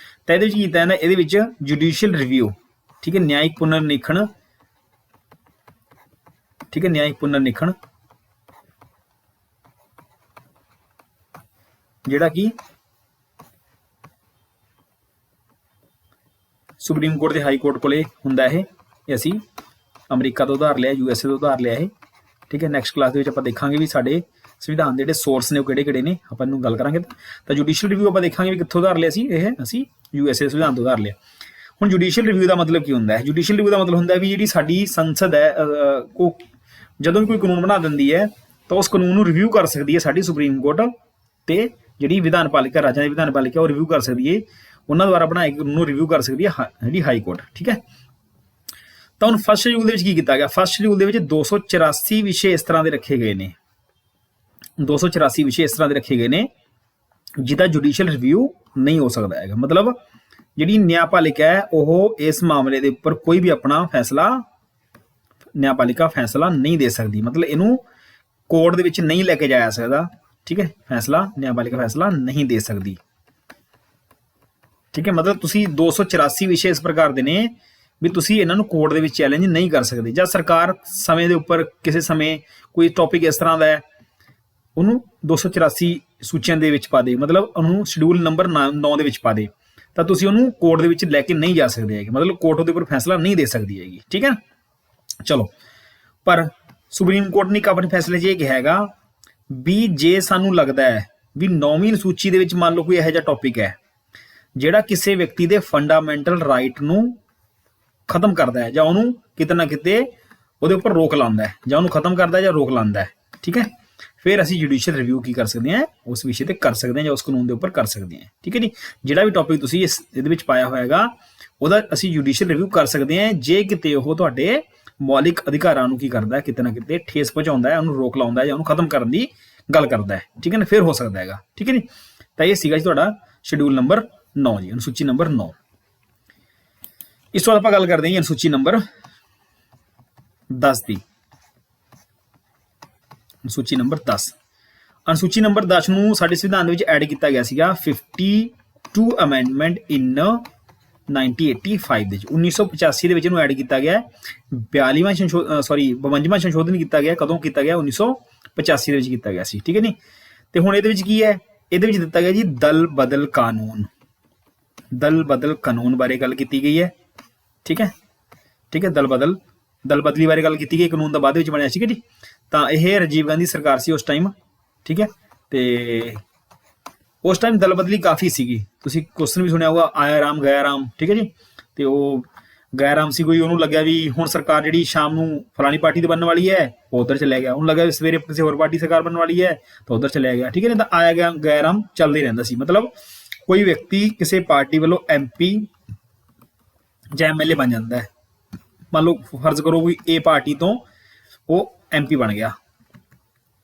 ਤਾਂ ਇਹਦੇ ਵਿੱਚ ਕੀਤਾ ਜਾਂਦਾ, ਇਹਦੇ ਵਿੱਚ ਜੁਡੀਸ਼ੀਅਲ ਰਿਵਿਊ, ਠੀਕ ਹੈ, ਨਿਆਇਕ ਪੁਨਰ ਨਿਰੀਖਣ, ਠੀਕ ਹੈ, ਨਿਆਇਕ ਪੁਨਰ ਨਿਰੀਖਣ, ਜਿਹੜਾ ਕਿ ਸੁਪਰੀਮ ਕੋਰਟ ਤੇ ਹਾਈ ਕੋਰਟ ਕੋਲੇ ਹੁੰਦਾ। ਇਹ ਅਸੀਂ ਅਮਰੀਕਾ ਤੋਂ ਉਧਾਰ ਲਿਆ, USA ਤੋਂ ਉਧਾਰ ਲਿਆ ਇਹ, ਠੀਕ ਹੈ। ਨੈਕਸਟ ਕਲਾਸ ਦੇ ਵਿੱਚ ਆਪਾਂ ਦੇਖਾਂਗੇ ਵੀ ਸਾਡੇ ਸੰਵਿਧਾਨ ਦੇ ਜਿਹੜੇ ਸੋਰਸ ਨੇ ਉਹ ਕਿਹੜੇ ਨੇ, ਆਪਾਂ ਇਹਨੂੰ ਗੱਲ ਕਰਾਂਗੇ। ਤਾਂ ਜੁਡੀਸ਼ੀਅਲ ਰਿਵਿਊ ਆਪਾਂ ਦੇਖਾਂਗੇ ਵੀ ਕਿੱਥੋਂ ਉਧਾਰ ਲਿਆ ਸੀ, ਇਹ ਅਸੀਂ USA ਸੰਵਿਧਾਨ ਤੋਂ ਉਧਾਰ ਲਿਆ। ਹੁਣ ਜੁਡੀਸ਼ੀਅਲ ਰਿਵਿਊ ਦਾ ਮਤਲਬ ਕੀ ਹੁੰਦਾ ਹੈ? ਜੁਡੀਸ਼ੀਅਲ ਰਿਵਿਊ ਦਾ ਮਤਲਬ ਹੁੰਦਾ ਵੀ ਜਿਹੜੀ ਸਾਡੀ ਸੰਸਦ ਹੈ, ਉਹ ਜਦੋਂ ਵੀ ਕੋਈ ਕਾਨੂੰਨ ਬਣਾ ਦਿੰਦੀ ਹੈ ਤਾਂ ਉਸ ਕਾਨੂੰਨ ਨੂੰ ਰਿਵਿਊ ਕਰ ਸਕਦੀ ਹੈ ਸਾਡੀ ਸੁਪਰੀਮ ਕੋਰਟ, ਤੇ ਜਿਹੜੀ ਵਿਧਾਨ ਪਾਲਿਕਾ, ਰਾਜਾਂ ਦੀ ਵਿਧਾਨ ਪਾਲਿਕਾ, ਉਹ ਰਿਵਿਊ ਕਰ ਸਕਦੀ ਹੈ, ਉਹਨਾਂ ਦੁਆਰਾ ਬਣਾਏ ਕਾਨੂੰਨ ਨੂੰ ਰਿਵਿਊ ਕਰ ਸਕਦੀ ਹੈ ਜਿਹੜੀ ਹਾਈ ਕੋਰਟ, ਠੀਕ ਹੈ। ਤਾਂ ਹੁਣ ਫਸਟ ਸ਼ਡਿਊਲ ਦੇ ਵਿੱਚ ਕੀ ਕੀਤਾ ਗਿਆ? ਫਸਟ ਸ਼ਡਿਊਲ ਦੇ ਵਿੱਚ 284 ਵਿਸ਼ੇ ਇਸ ਤਰ੍ਹਾਂ ਦੇ ਰੱਖੇ ਗਏ ਨੇ, 284 ਵਿਸ਼ੇ ਇਸ ਤਰ੍ਹਾਂ ਦੇ ਰੱਖੇ ਗਏ ਨੇ ਜਿਹਦਾ ਜੁਡੀਸ਼ੀਅਲ ਰਿਵਿਊ ਨਹੀਂ ਹੋ ਸਕਦਾ ਹੈਗਾ। ਮਤਲਬ ਜਿਹੜੀ ਨਿਆਂਪਾਲਿਕਾ ਹੈ ਉਹ ਇਸ ਮਾਮਲੇ ਦੇ ਉੱਪਰ ਕੋਈ ਵੀ ਆਪਣਾ ਫੈਸਲਾ ਨਿਆਂਪਾਲਿਕਾ ਫੈਸਲਾ ਨਹੀਂ ਦੇ ਸਕਦੀ, ਮਤਲਬ ਇਹਨੂੰ ਕੋਰਟ ਦੇ ਵਿੱਚ ਨਹੀਂ ਲੈ ਕੇ ਜਾਇਆ ਸਕਦਾ। ਠੀਕ ਹੈ, ਫੈਸਲਾ ਨਿਆਂਪਾਲਿਕਾ ਫੈਸਲਾ ਨਹੀਂ ਦੇ ਸਕਦੀ। ਠੀਕ ਹੈ, ਮਤਲਬ ਤੁਸੀਂ 284 ਵਿਸ਼ੇ ਇਸ ਪ੍ਰਕਾਰ ਦੇ ਨੇ ਵੀ ਤੁਸੀਂ ਇਹਨਾਂ ਨੂੰ ਕੋਰਟ ਦੇ ਵਿੱਚ ਚੈਲੰਜ ਨਹੀਂ ਕਰ ਸਕਦੇ। ਜਾਂ ਸਰਕਾਰ ਸਮੇਂ ਦੇ ਉੱਪਰ ਕਿਸੇ ਸਮੇਂ ਕੋਈ ਟੌਪਿਕ ਇਸ ਤਰ੍ਹਾਂ ਦਾ ਹੈ ਉਹਨੂੰ 284 ਸੂਚੀਆਂ ਦੇ ਵਿੱਚ ਪਾ ਦੇ, ਮਤਲਬ ਉਹਨੂੰ ਸ਼ਡਿਊਲ ਨੰਬਰ 9 ਦੇ ਵਿੱਚ ਪਾ ਦੇ, ਤਾਂ ਤੁਸੀਂ ਉਹਨੂੰ ਕੋਰਟ ਦੇ ਵਿੱਚ ਲੈ ਕੇ ਨਹੀਂ ਜਾ ਸਕਦੇ ਹੈਗੇ, ਮਤਲਬ ਕੋਰਟ ਉਹਦੇ ਉੱਪਰ ਫੈਸਲਾ ਨਹੀਂ ਦੇ ਸਕਦੀ ਹੈਗੀ। ਠੀਕ ਹੈ, ਚਲੋ, ਪਰ ਸੁਪਰੀਮ ਕੋਰਟ ਨੇ ਇੱਕ ਆਪਣੇ ਫੈਸਲੇ 'ਚ ਇਹ ਕਿਹਾ ਹੈਗਾ ਵੀ ਜੇ ਸਾਨੂੰ ਲੱਗਦਾ ਹੈ ਵੀ 9ਵੀਂ ਸੂਚੀ ਦੇ ਵਿੱਚ ਮੰਨ ਲਓ ਕੋਈ ਇਹੋ ਜਿਹਾ ਟੌਪਿਕ ਹੈ ਜਿਹੜਾ ਕਿਸੇ ਵਿਅਕਤੀ ਦੇ ਫੰਡਾਮੈਂਟਲ ਰਾਈਟ ਨੂੰ ਖਤਮ ਕਰਦਾ ਹੈ ਜਾਂ ਉਹਨੂੰ ਕਿਤੇ ਨਾ ਕਿਤੇ ਉਹਦੇ ਉੱਪਰ ਰੋਕ ਲਾਉਂਦਾ ਹੈ, ਜਾਂ ਉਹਨੂੰ ਖਤਮ ਕਰਦਾ ਜਾਂ ਰੋਕ ਲਾਉਂਦਾ ਹੈ, ਠੀਕ ਹੈ, ਫਿਰ ਅਸੀਂ ਜੁਡੀਸ਼ੀਅਲ ਰਿਵਿਊ ਕੀ ਕਰ ਸਕਦੇ ਹਾਂ, ਉਸ ਵਿਸ਼ੇ ਤੇ ਕਰ ਸਕਦੇ ਹਾਂ ਜਾਂ ਉਸ ਕਾਨੂੰਨ ਦੇ ਉੱਪਰ ਕਰ ਸਕਦੇ ਹਾਂ। ਠੀਕ ਹੈ ਜੀ, ਜਿਹੜਾ ਵੀ ਟੌਪਿਕ ਤੁਸੀਂ ਇਹਦੇ ਵਿੱਚ ਪਾਇਆ ਹੋਏਗਾ ਉਹਦਾ ਅਸੀਂ ਜੁਡੀਸ਼ੀਅਲ ਰਿਵਿਊ ਕਰ ਸਕਦੇ ਹਾਂ ਜੇ ਕਿਤੇ ਉਹ ਤੁਹਾਡੇ ਮੌਲਿਕ ਅਧਿਕਾਰਾਂ ਨੂੰ ਕੀ ਕਰਦਾ ਹੈ, ਕਿਤੇ ਨਾ ਕਿਤੇ ਠੇਸ ਪਹੁੰਚਾਉਂਦਾ ਹੈ, ਉਹਨੂੰ ਰੋਕ ਲਾਉਂਦਾ ਹੈ ਜਾਂ ਉਹਨੂੰ ਖਤਮ ਕਰਨ ਦੀ ਗੱਲ ਕਰਦਾ ਹੈ। ਠੀਕ ਹੈ ਨਾ, ਫਿਰ ਹੋ ਸਕਦਾ ਹੈਗਾ। ਠੀਕ ਹੈ ਜੀ, ਤਾਂ ਇਹ ਸੀਗਾ ਜੀ ਤੁਹਾਡਾ ਸ਼ਡਿਊਲ ਨੰਬਰ 9 ਜੀ, ਅਨੁਸੂਚੀ ਨੰਬਰ 9। ਇਸ ਤੋਂ ਬਾਅਦ ਆਪਾਂ ਗੱਲ ਕਰਦੇ ਹਾਂ ਅਨੁਸੂਚੀ ਨੰਬਰ 10 ਦੀ। ਅਨੁਸੂਚੀ ਨੰਬਰ 10, ਅਨੁਸੂਚੀ ਨੰਬਰ 10 ਨੂੰ ਸਾਡੇ ਸੰਵਿਧਾਨ ਦੇ ਵਿੱਚ ਐਡ ਕੀਤਾ ਗਿਆ ਸੀਗਾ 52 ਅਮੈਂਡਮੈਂਟ ਇਨ 1985 ਦੇ ਵਿੱਚ। 1985 ਦੇ ਵਿੱਚ ਇਹਨੂੰ ਐਡ ਕੀਤਾ ਗਿਆ। 52ਵਾਂ ਸੰਸ਼ੋਧਨ ਕੀਤਾ ਗਿਆ। ਕਦੋਂ ਕੀਤਾ ਗਿਆ? 1985 ਦੇ ਵਿੱਚ ਕੀਤਾ ਗਿਆ ਸੀ। ਠੀਕ ਹੈ ਨੀ, ਤੇ ਹੁਣ ਇਹਦੇ ਵਿੱਚ ਕੀ ਹੈ? ਇਹਦੇ ਵਿੱਚ ਦਿੱਤਾ ਗਿਆ ਜੀ ਦਲ ਬਦਲ ਕਾਨੂੰਨ। ਦਲ ਬਦਲ ਕਾਨੂੰਨ ਬਾਰੇ ਗੱਲ ਕੀਤੀ ਗਈ ਹੈ। ਠੀਕ ਹੈ, ਠੀਕ ਹੈ, ਦਲ ਬਦਲੀ ਬਾਰੇ ਗੱਲ ਕੀਤੀ ਗਈ। ਕਾਨੂੰਨ ਦਾ ਬਾਅਦ ਵਿੱਚ ਬਣਿਆ ਸੀ ਜੀ। ਤਾਂ ਇਹ ਰਾਜੀਵ ਗਾਂਧੀ ਸਰਕਾਰ ਸੀ ਉਸ ਟਾਈਮ। ਠੀਕ ਹੈ, ਤੇ ਉਸ ਟਾਈਮ ਦਲ ਬਦਲੀ ਕਾਫੀ ਸੀਗੀ। ਤੁਸੀਂ ਕੁਐਸਚਨ ਵੀ ਸੁਣਿਆ ਹੋਊਗਾ, ਆਇਆ ਰਾਮ ਗਿਆ ਰਾਮ। ਠੀਕ ਹੈ ਜੀ, ਤੇ ਉਹ ਗਿਆ ਰਾਮ ਸੀ ਕੋਈ, ਉਹਨੂੰ ਲੱਗਿਆ ਵੀ ਹੁਣ ਸਰਕਾਰ ਜਿਹੜੀ ਸ਼ਾਮ ਨੂੰ ਫਲਾਣੀ ਪਾਰਟੀ ਦੀ ਬਣਨ ਵਾਲੀ ਹੈ, ਉਹ ਉਧਰ ਚਲਿਆ ਗਿਆ। ਉਹਨੂੰ ਲੱਗਿਆ ਵੀ ਸਵੇਰੇ ਕਿਸੇ ਹੋਰ ਪਾਰਟੀ ਸਰਕਾਰ ਬਣਨ ਵਾਲੀ ਹੈ, ਤਾਂ ਉਧਰ ਚਲਿਆ ਗਿਆ। ਠੀਕ ਹੈ, ਨਹੀਂ ਤਾਂ ਆਇਆ ਗਿਆ ਰਾਮ ਚੱਲਦਾ ਹੀ ਰਹਿੰਦਾ ਸੀ। ਮਤਲਬ ਕੋਈ ਵਿਅਕਤੀ ਕਿਸੇ ਪਾਰਟੀ ਵੱਲੋਂ MP ਜਾਂ MLA ਬਣ ਜਾਂਦਾ ਹੈ। ਮੰਨ ਲਓ ਫਰਜ਼ ਕਰੋ ਵੀ A ਪਾਰਟੀ ਤੋਂ ਉਹ MP ਬਣ ਗਿਆ।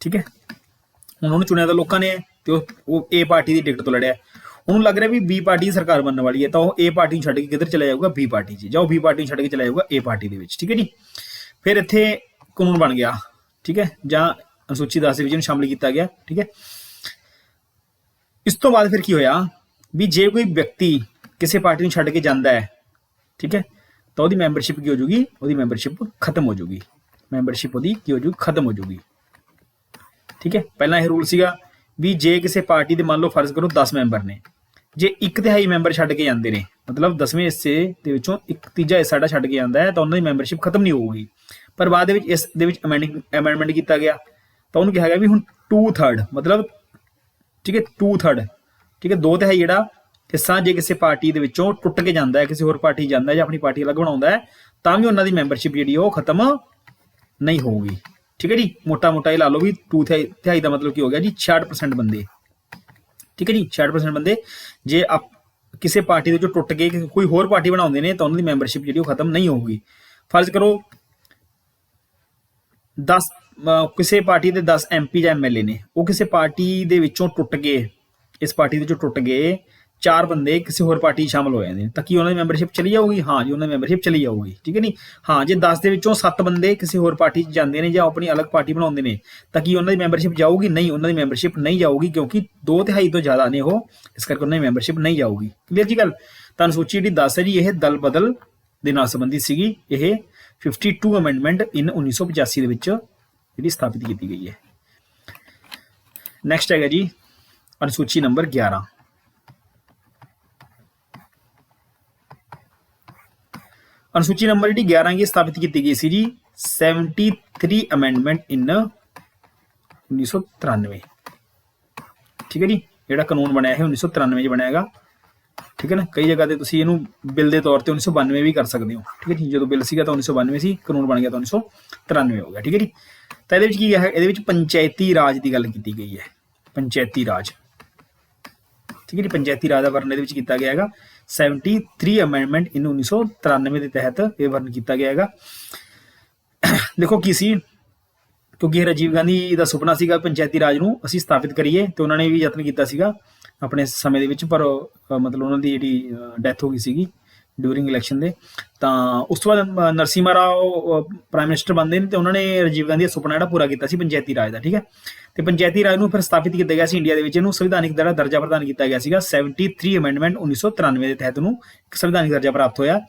ਠੀਕ ਹੈ, ਹੁਣ ਉਹਨੂੰ ਚੁਣਿਆ ਤਾਂ ਲੋਕਾਂ ਨੇ, ਤੇ ਉਹ A ਪਾਰਟੀ ਦੀ ਟਿਕਟ ਤੋਂ ਲੜਿਆ। ਉਹਨੂੰ ਲੱਗ ਰਿਹਾ ਵੀ B ਪਾਰਟੀ ਦੀ ਸਰਕਾਰ ਬਣਨ ਵਾਲੀ ਹੈ, ਤਾਂ ਉਹ A ਪਾਰਟੀ ਨੂੰ ਛੱਡ ਕੇ ਕਿੱਧਰ ਚਲਾ ਜਾਊਗਾ? B ਪਾਰਟੀ 'ਚ, ਜਾਂ ਉਹ B ਪਾਰਟੀ ਨੂੰ ਛੱਡ ਕੇ ਚਲਾ ਜਾਊਗਾ A ਪਾਰਟੀ ਦੇ ਵਿੱਚ। ਠੀਕ ਹੈ ਜੀ, ਫਿਰ ਇੱਥੇ ਕਾਨੂੰਨ ਬਣ ਗਿਆ। ਠੀਕ ਹੈ, ਜਾਂ ਅਨੁਸੂਚੀ 10 ਦੇ ਵਿੱਚ ਇਹਨੂੰ ਸ਼ਾਮਿਲ ਕੀਤਾ ਗਿਆ। ਠੀਕ ਹੈ, ਇਸ ਤੋਂ ਬਾਅਦ ਫਿਰ ਕੀ ਹੋਇਆ ਵੀ ਜੇ ਕੋਈ ਵਿਅਕਤੀ ਕਿਸੇ ਪਾਰਟੀ ਨੂੰ ਛੱਡ ਕੇ ਜਾਂਦਾ ਹੈ, ਠੀਕ ਹੈ, ਤਾਂ ਉਹਦੀ ਮੈਂਬਰਸ਼ਿਪ ਕੀ ਹੋ ਜੂਗੀ? ਉਹਦੀ ਮੈਂਬਰਸ਼ਿਪ ਖਤਮ ਹੋ ਜੂਗੀ। ਮੈਂਬਰਸ਼ਿਪ ਉਹਦੀ ਕੀ ਹੋ ਜੂਗੀ? ਖਤਮ ਹੋ ਜੂਗੀ। ਠੀਕ ਹੈ, ਪਹਿਲਾਂ ਇਹ ਰੂਲ ਸੀਗਾ ਵੀ ਜੇ ਕਿਸੇ ਪਾਰਟੀ ਦੇ ਮੰਨ ਲਓ ਫਰਜ਼ ਕਰੋ 10 ਮੈਂਬਰ ਨੇ, ਜੇ 1/3 ਮੈਂਬਰ ਛੱਡ ਕੇ ਜਾਂਦੇ ਨੇ, ਮਤਲਬ 10ਵੇਂ ਹਿੱਸੇ ਦੇ ਵਿੱਚੋਂ 1/3 ਹਿੱਸਾ ਛੱਡ ਕੇ ਜਾਂਦਾ ਹੈ, ਤਾਂ ਉਹਨਾਂ ਦੀ ਮੈਂਬਰਸ਼ਿਪ ਖਤਮ ਨਹੀਂ ਹੋਊਗੀ। ਪਰ ਬਾਅਦ ਦੇ ਵਿੱਚ ਇਸ ਦੇ ਵਿੱਚ ਅਮੈਂਡਮੈਂਟ ਕੀਤਾ ਗਿਆ, ਤਾਂ ਉਹਨੂੰ ਕਿਹਾ ਗਿਆ ਵੀ ਹੁਣ 2/3 ਮਤਲਬ, ਠੀਕ ਹੈ, 2/3, ਠੀਕ ਹੈ, 2/3 ਜਿਹੜਾ ਹਿੱਸਾ ਜੇ ਕਿਸੇ ਪਾਰਟੀ ਦੇ ਵਿੱਚੋਂ ਟੁੱਟ ਕੇ ਜਾਂਦਾ ਹੈ, ਕਿਸੇ ਹੋਰ ਪਾਰਟੀ ਜਾਂਦਾ ਹੈ ਜਾਂ ਆਪਣੀ ਪਾਰਟੀ ਅਲੱਗ ਬਣਾਉਂਦਾ ਹੈ, ਤਾਂ ਵੀ ਉਹਨਾਂ ਦੀ ਮੈਂਬਰਸ਼ਿਪ ਜਿਹੜੀ ਉਹ ਖਤਮ ਨਹੀਂ ਹੋਊਗੀ। ਠੀਕ ਹੈ ਜੀ, ਮੋਟਾ ਮੋਟਾ ਇਹ ਲਾ ਲਓ ਵੀ 2/3 ਦਾ ਮਤਲਬ ਕੀ ਹੋ ਗਿਆ ਜੀ? 66% ਬੰਦੇ। ਠੀਕ ਹੈ ਜੀ, 66% ਬੰਦੇ ਜੇ ਕਿਸੇ ਪਾਰਟੀ ਦੇ ਵਿੱਚੋਂ ਟੁੱਟ ਕੇ ਕੋਈ ਹੋਰ ਪਾਰਟੀ ਬਣਾਉਂਦੇ ਨੇ, ਤਾਂ ਉਹਨਾਂ ਦੀ ਮੈਂਬਰਸ਼ਿਪ ਜਿਹੜੀ ਉਹ ਖਤਮ ਨਹੀਂ ਹੋਊਗੀ। ਫਰਜ਼ ਕਰੋ 10 ਕਿਸੇ ਪਾਰਟੀ ਦੇ 10 MP ਜਾਂ MLA ਨੇ, ਉਹ ਕਿਸੇ ਪਾਰਟੀ ਦੇ ਵਿੱਚੋਂ ਟੁੱਟ ਗਏ, ਇਸ ਪਾਰਟੀ ਦੇ ਵਿੱਚੋਂ ਟੁੱਟ ਗਏ 4 ਬੰਦੇ ਕਿਸੇ ਹੋਰ ਪਾਰਟੀ ਸ਼ਾਮਲ ਹੋ ਜਾਂਦੇ ਨੇ, ਤਾਂ ਕੀ ਉਹਨਾਂ ਦੀ ਮੈਂਬਰਸ਼ਿਪ ਚਲੀ ਜਾਊਗੀ? ਹਾਂ ਜੀ, ਉਹਨਾਂ ਦੀ ਮੈਂਬਰਸ਼ਿਪ ਚਲੀ ਜਾਊਗੀ। ਠੀਕ ਹੈ ਨੀ, ਹਾਂ, ਜੇ 10 ਦੇ ਵਿੱਚੋਂ 7 ਬੰਦੇ ਕਿਸੇ ਹੋਰ ਪਾਰਟੀ 'ਚ ਜਾਂਦੇ ਨੇ ਜਾਂ ਆਪਣੀ ਅਲੱਗ ਪਾਰਟੀ ਬਣਾਉਂਦੇ ਨੇ, ਤਾਂ ਕੀ ਉਹਨਾਂ ਦੀ ਮੈਂਬਰਸ਼ਿਪ ਜਾਊਗੀ? ਨਹੀਂ, ਉਹਨਾਂ ਦੀ ਮੈਂਬਰਸ਼ਿਪ ਨਹੀਂ ਜਾਊਗੀ, ਕਿਉਂਕਿ 2/3 ਤੋਂ ਜ਼ਿਆਦਾ ਨੇ ਉਹ, ਇਸ ਕਰਕੇ ਉਹਨਾਂ ਦੀ ਮੈਂਬਰਸ਼ਿਪ ਨਹੀਂ ਜਾਊਗੀ। ਕਲੀਅਰ ਜੀ ਗੱਲ? ਤਾਂ ਅਨੁਸੂਚੀ ਜਿਹੜੀ 10 ਹੈ ਜੀ, ਇਹ ਦਲ ਬਦਲ ਦੇ ਨਾਲ ਸੰਬੰਧਿਤ ਸੀਗੀ। ਇਹ 52 ਅਮੈਂਡਮੈਂਟ ਇਨ 1985 ਦੇ ਵਿੱਚ ਜਿਹੜੀ ਸਥਾਪਿਤ ਕੀਤੀ ਗਈ ਹੈ। ਨੈਕਸਟ ਹੈਗਾ ਜੀ ਅਨੁਸੂਚੀ ਨੰਬਰ 11। ਅਨੁਸੂਚੀ ਨੰਬਰ ਜਿਹੜੀ 11 ਕੀ ਸਥਾਪਿਤ ਕੀਤੀ ਗਈ ਸੀ ਜੀ 73 ਅਮੈਂਡਮੈਂਟ ਇਨ 1993। ਠੀਕ ਹੈ ਜੀ, ਜਿਹੜਾ ਕਾਨੂੰਨ ਬਣਿਆ ਹੈ 1993 'ਚ ਬਣਿਆ ਹੈਗਾ। ਠੀਕ ਹੈ ਨਾ, ਕਈ ਜਗ੍ਹਾ ਤੇ ਤੁਸੀਂ ਇਹਨੂੰ ਬਿੱਲ ਦੇ ਤੌਰ ਤੇ 1992 ਵੀ ਕਰ ਸਕਦੇ ਹੋ। ਠੀਕ ਹੈ ਜੀ, ਜਦੋਂ ਬਿੱਲ ਸੀਗਾ ਤਾਂ 1992 ਸੀ, ਕਾਨੂੰਨ ਬਣ ਗਿਆ ਤਾਂ 1993 ਹੋ ਗਿਆ। ਠੀਕ ਹੈ ਜੀ, ਤਾਂ ਇਹਦੇ ਵਿੱਚ ਕੀ ਹੈ? ਇਹਦੇ ਵਿੱਚ ਪੰਚਾਇਤੀ ਰਾਜ ਦੀ ਗੱਲ ਕੀਤੀ ਗਈ ਹੈ। ਪੰਚਾਇਤੀ ਰਾਜ, ਠੀਕ ਹੈ ਜੀ, ਪੰਚਾਇਤੀ ਰਾਜ ਦਾ ਵਰਣਨ ਇਹਦੇ ਵਿੱਚ ਕੀਤਾ ਗਿਆ ਹੈਗਾ। 73 ਅਮੈਂਡਮੈਂਟ ਇਨ 1993 ਦੇ ਤਹਿਤ ਇਹ ਵਰਣਨ ਕੀਤਾ ਗਿਆ ਹੈਗਾ। ਦੇਖੋ ਕੀ ਸੀ, ਕਿਉਂਕਿ ਰਾਜੀਵ ਗਾਂਧੀ ਦਾ ਸੁਪਨਾ ਸੀਗਾ ਪੰਚਾਇਤੀ ਰਾਜ ਨੂੰ ਅਸੀਂ ਸਥਾਪਿਤ ਕਰੀਏ, ਤੇ ਉਹਨਾਂ ਨੇ ਵੀ ਯਤਨ ਕੀਤਾ ਸੀਗਾ ਆਪਣੇ ਸਮੇਂ ਦੇ ਵਿੱਚ, ਪਰ ਮਤਲਬ ਉਹਨਾਂ ਦੀ ਜਿਹੜੀ ਡੈਥ ਹੋ ਗਈ ਸੀਗੀ ਡਿਊਰਿੰਗ ਇਲੈਕਸ਼ਨ ਦੇ। ਤਾਂ ਉਸ ਤੋਂ ਬਾਅਦ ਨਰਸਿਮਹਾ ਰਾਓ ਪ੍ਰਾਈਮ ਮਿਨਿਸਟਰ ਬਣਦੇ ਨੇ ਤੇ ਉਹਨਾਂ ਨੇ ਰਾਜੀਵ ਗਾਂਧੀ ਦਾ ਸੁਪਨਾ ਜਿਹੜਾ ਪੂਰਾ ਕੀਤਾ ਸੀ ਪੰਚਾਇਤੀ ਰਾਜ ਦਾ, ਠੀਕ ਹੈ। ਤੇ ਪੰਚਾਇਤੀ ਰਾਜ ਨੂੰ ਫਿਰ ਸਥਾਪਿਤ ਕੀਤਾ ਗਿਆ ਸੀ ਇੰਡੀਆ ਦੇ ਵਿੱਚ, ਇਹਨੂੰ ਸੰਵਿਧਾਨਿਕ ਦਰਜਾ ਪ੍ਰਦਾਨ ਕੀਤਾ ਗਿਆ ਸੀਗਾ। 73 ਅਮੈਂਡਮੈਂਟ 1993 ਦੇ ਤਹਿਤ ਨੂੰ ਇੱਕ ਸੰਵਿਧਾਨਿਕ ਦਰਜਾ ਪ੍ਰਾਪਤ ਹੋਇਆ।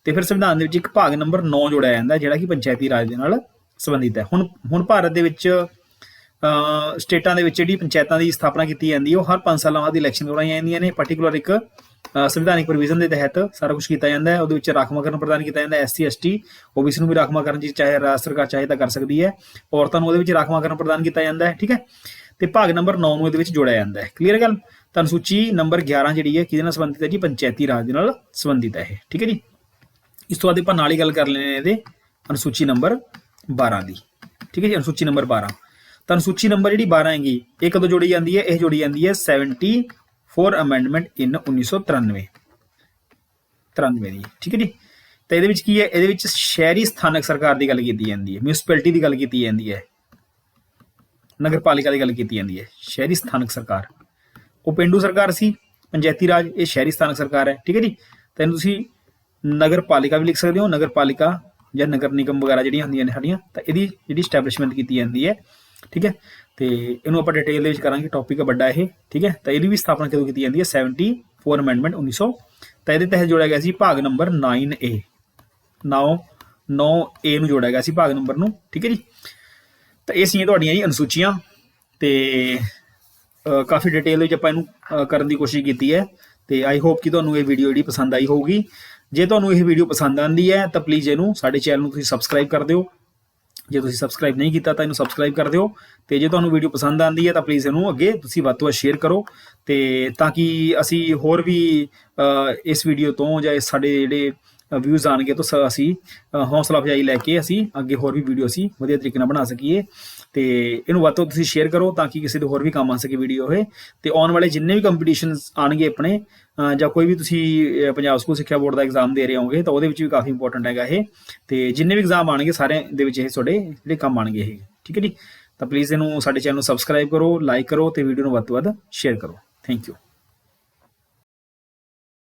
ਤੇ ਫਿਰ ਸੰਵਿਧਾਨ ਦੇ ਵਿੱਚ ਇੱਕ ਭਾਗ ਨੰਬਰ 9 ਜੋੜਿਆ ਜਾਂਦਾ ਜਿਹੜਾ ਕਿ ਪੰਚਾਇਤੀ ਰਾਜ ਦੇ ਨਾਲ ਸੰਬੰਧਿਤ ਹੈ। ਹੁਣ ਭਾਰਤ ਦੇ ਵਿੱਚ ਸਟੇਟਾਂ ਦੇ ਵਿੱਚ ਜਿਹੜੀ ਪੰਚਾਇਤਾਂ ਦੀ ਸਥਾਪਨਾ ਕੀਤੀ ਜਾਂਦੀ ਹੈ ਉਹ ਹਰ 5 ਸਾਲਾਂ ਬਾਅਦ ਇਲੈਕਸ਼ਨ ਕਰਵਾਈਆਂ ਜਾਂਦੀਆਂ ਨੇ। ਪਾਰਟੀਕੁਲਰ ਇੱਕ ਸੰਵਿਧਾਨਿਕ ਪ੍ਰੋਵੀਜ਼ਨ ਦੇ ਤਹਿਤ ਸਾਰਾ ਕੁਝ ਕੀਤਾ ਜਾਂਦਾ ਹੈ। ਉਹਦੇ ਵਿੱਚ ਰਾਖਵਾਂਕਰਨ ਪ੍ਰਦਾਨ ਕੀਤਾ ਜਾਂਦਾ ਹੈ। SC ST OBC ਨੂੰ ਵੀ ਰਾਖਵਾਂਕਰਨ ਜੀ ਚਾਹੇ ਰਾਜ ਸਰਕਾਰ ਚਾਹੇ ਤਾਂ ਕਰ ਸਕਦੀ ਹੈ। ਔਰਤਾਂ ਨੂੰ ਉਹਦੇ ਵਿੱਚ ਰਾਖਵਾਂਕਰਨ ਪ੍ਰਦਾਨ ਕੀਤਾ ਜਾਂਦਾ ਹੈ, ਠੀਕ ਹੈ। ਤੇ ਭਾਗ ਨੰਬਰ 9 ਨੂੰ ਇਹਦੇ ਵਿੱਚ ਜੋੜਿਆ ਜਾਂਦਾ ਹੈ। ਕਲੀਅਰ ਗੱਲ। ਤਾਂ ਅਨੁਸੂਚੀ ਨੰਬਰ 11 ਜਿਹੜੀ ਹੈ ਕਿਹਦੇ ਨਾਲ ਸੰਬੰਧਿਤ ਹੈ ਜੀ? ਪੰਚਾਇਤੀ ਰਾਜ ਦੇ ਨਾਲ ਸੰਬੰਧਿਤ ਹੈ ਇਹ, ਠੀਕ ਹੈ ਜੀ। ਇਸ ਤੋਂ ਬਾਅਦ ਆਪਾਂ ਨਾਲ ਹੀ ਗੱਲ ਕਰ ਲੈਣੇ ਇਹਦੇ ਅਨੁਸੂਚੀ ਨੰਬਰ 12 ਦੀ, ਠੀਕ ਹੈ ਜੀ। ਅਨੁਸੂਚੀ ਨੰਬਰ 12, ਤਾਂ ਅਨੁਸੂਚੀ ਨੰਬਰ ਜਿਹੜੀ 12 ਹੈਗੀ ਇਹ ਕਦੋਂ ਜੋੜੀ ਜਾਂਦੀ ਹੈ? ਇਹ ਜੋੜੀ ਜਾਂਦੀ ਹੈ 74 ਅਮੈਂਡਮੈਂਟ ਇਨ 1993 ਦੀ, ਠੀਕ ਹੈ ਜੀ। ਤਾਂ ਇਹਦੇ ਵਿੱਚ ਕੀ ਹੈ? ਇਹਦੇ ਵਿੱਚ ਸ਼ਹਿਰੀ ਸਥਾਨਕ ਸਰਕਾਰ ਦੀ ਗੱਲ ਕੀਤੀ ਜਾਂਦੀ ਹੈ, ਮਿਊਨਿਸਪੈਲਿਟੀ ਦੀ ਗੱਲ ਕੀਤੀ ਜਾਂਦੀ ਹੈ, ਨਗਰਪਾਲਿਕਾ ਦੀ ਗੱਲ ਕੀਤੀ ਜਾਂਦੀ ਹੈ। ਸ਼ਹਿਰੀ ਸਥਾਨਕ ਸਰਕਾਰ ਉਹ ਪੇਂਡੂ ਸਰਕਾਰ ਸੀ, ਪੰਚਾਇਤੀ ਰਾਜ ਇਹ ਸ਼ਹਿਰੀ ਸਥਾਨਕ ਸਰਕਾਰ ਹੈ, ਠੀਕ ਹੈ ਜੀ। ਤਾਂ ਇਹਨੂੰ ਤੁਸੀਂ ਨਗਰਪਾਲਿਕਾ ਵੀ ਲਿਖ ਸਕਦੇ ਹੋ, ਨਗਰਪਾਲਿਕਾ ਜਾਂ ਨਗਰ ਨਿਗਮ ਵਗੈਰਾ ਜਿਹੜੀਆਂ ਹੁੰਦੀਆਂ ਨੇ ਸਾਡੀਆਂ, ਤਾਂ ਇਹਦੀ ਜਿਹੜੀ ਸਟੈਬਲਿਸ਼ਮੈਂਟ ਕੀਤੀ ਜਾਂਦੀ ਹੈ, ਠੀਕ ਹੈ। ਤੇ ਇਹਨੂੰ ਆਪਾਂ ਡਿਟੇਲ ਦੇ ਵਿੱਚ ਕਰਾਂਗੇ, ਟੌਪਿਕ ਵੱਡਾ ਇਹ, ਠੀਕ ਹੈ। ਤਾਂ ਇਹਦੀ ਵੀ ਸਥਾਪਨਾ ਕਦੋਂ ਕੀਤੀ ਜਾਂਦੀ ਹੈ? 74 ਅਮੈਂਡਮੈਂਟ 1900। ਤਾਂ ਇਹਦੇ ਤਹਿਤ ਜੋੜਿਆ ਗਿਆ ਸੀ ਭਾਗ ਨੰਬਰ 9A, 9A ਨੂੰ ਜੋੜਿਆ ਗਿਆ ਸੀ ਭਾਗ ਨੰਬਰ ਨੂੰ, ਠੀਕ ਹੈ ਜੀ। ਤਾਂ ਇਹ ਸੀ ਤੁਹਾਡੀਆਂ ਜੀ ਅਨੁਸੂਚੀਆਂ, ਤੇ ਕਾਫੀ ਡਿਟੇਲ ਵਿੱਚ ਆਪਾਂ ਇਹਨੂੰ ਕਰਨ ਦੀ ਕੋਸ਼ਿਸ਼ ਕੀਤੀ ਹੈ। ਤੇ ਆਈ ਹੋਪ ਕਿ ਤੁਹਾਨੂੰ ਇਹ ਵੀਡੀਓ ਜਿਹੜੀ ਪਸੰਦ ਆਈ ਹੋਊਗੀ। ਜੇ ਤੁਹਾਨੂੰ ਇਹ ਵੀਡੀਓ ਪਸੰਦ ਆਉਂਦੀ ਹੈ ਤਾਂ ਪਲੀਜ਼ ਇਹਨੂੰ ਸਾਡੇ ਚੈਨਲ ਨੂੰ ਤੁਸੀਂ ਸਬਸਕ੍ਰਾਈਬ ਕਰ ਦਿਓ। ਜੇ ਤੁਸੀਂ ਸਬਸਕ੍ਰਾਈਬ ਨਹੀਂ ਕੀਤਾ ਤਾਂ ਇਹਨੂੰ ਸਬਸਕ੍ਰਾਈਬ ਕਰ ਦਿਓ। ਤੇ ਜੇ ਤੁਹਾਨੂੰ ਵੀਡੀਓ ਪਸੰਦ ਆਉਂਦੀ ਹੈ ਤਾਂ ਪਲੀਜ਼ ਇਹਨੂੰ ਅੱਗੇ ਤੁਸੀਂ ਵੱਧ ਤੋਂ ਵੱਧ ਸ਼ੇਅਰ ਕਰੋ, ਤੇ ਤਾਂ ਕਿ ਅਸੀਂ ਹੋਰ ਵੀ ਇਸ ਵੀਡੀਓ ਤੋਂ ਜਾਂ ਸਾਡੇ ਜਿਹੜੇ ਵਿਊਜ਼ ਆਉਣਗੇ ਤਾਂ ਅਸੀਂ ਹੌਸਲਾ ਅਫਜ਼ਾਈ ਲੈ ਕੇ ਅਸੀਂ ਅੱਗੇ ਹੋਰ ਵੀ ਵੀਡੀਓ ਅਸੀਂ ਵਧੀਆ ਤਰੀਕੇ ਨਾਲ ਬਣਾ ਸਕੀਏ। ਤੇ ਇਹਨੂੰ ਵੱਧ ਤੋਂ ਤੁਸੀਂ ਸ਼ੇਅਰ ਕਰੋ ਤਾਂ ਕਿ ਕਿਸੇ ਦੇ ਹੋਰ ਵੀ ਕੰਮ ਆ ਸਕੇ ਵੀਡੀਓ ਇਹ। ਤੇ ਆਉਣ ਵਾਲੇ ਜਿੰਨੇ ਵੀ ਕੰਪੀਟੀਸ਼ਨਸ ਆਉਣਗੇ ਆਪਣੇ, ਜਾਂ ਕੋਈ ਵੀ ਤੁਸੀਂ ਪੰਜਾਬ ਸਕੂਲ ਸਿੱਖਿਆ ਬੋਰਡ ਦਾ ਐਗਜ਼ਾਮ ਦੇ ਰਹੇ ਹੋਗੇ ਤਾਂ ਉਹਦੇ ਵਿੱਚ ਵੀ ਕਾਫੀ ਇੰਪੋਰਟੈਂਟ ਹੈਗਾ ਇਹ। ਤੇ ਜਿੰਨੇ ਵੀ ਐਗਜ਼ਾਮ ਆਉਣਗੇ ਸਾਰਿਆਂ ਦੇ ਵਿੱਚ ਇਹ ਤੁਹਾਡੇ ਜਿਹੜੇ ਕੰਮ ਆਉਣਗੇ ਇਹ, ਠੀਕ ਹੈ ਜੀ। ਤਾਂ ਪਲੀਜ਼ ਇਹਨੂੰ ਸਾਡੇ ਚੈਨਲ ਨੂੰ ਸਬਸਕ੍ਰਾਈਬ ਕਰੋ, ਲਾਈਕ ਕਰੋ ਤੇ ਵੀਡੀਓ ਨੂੰ ਵੱਧ ਤੋਂ ਵੱਧ ਸ਼ੇਅਰ ਕਰੋ। Thank you.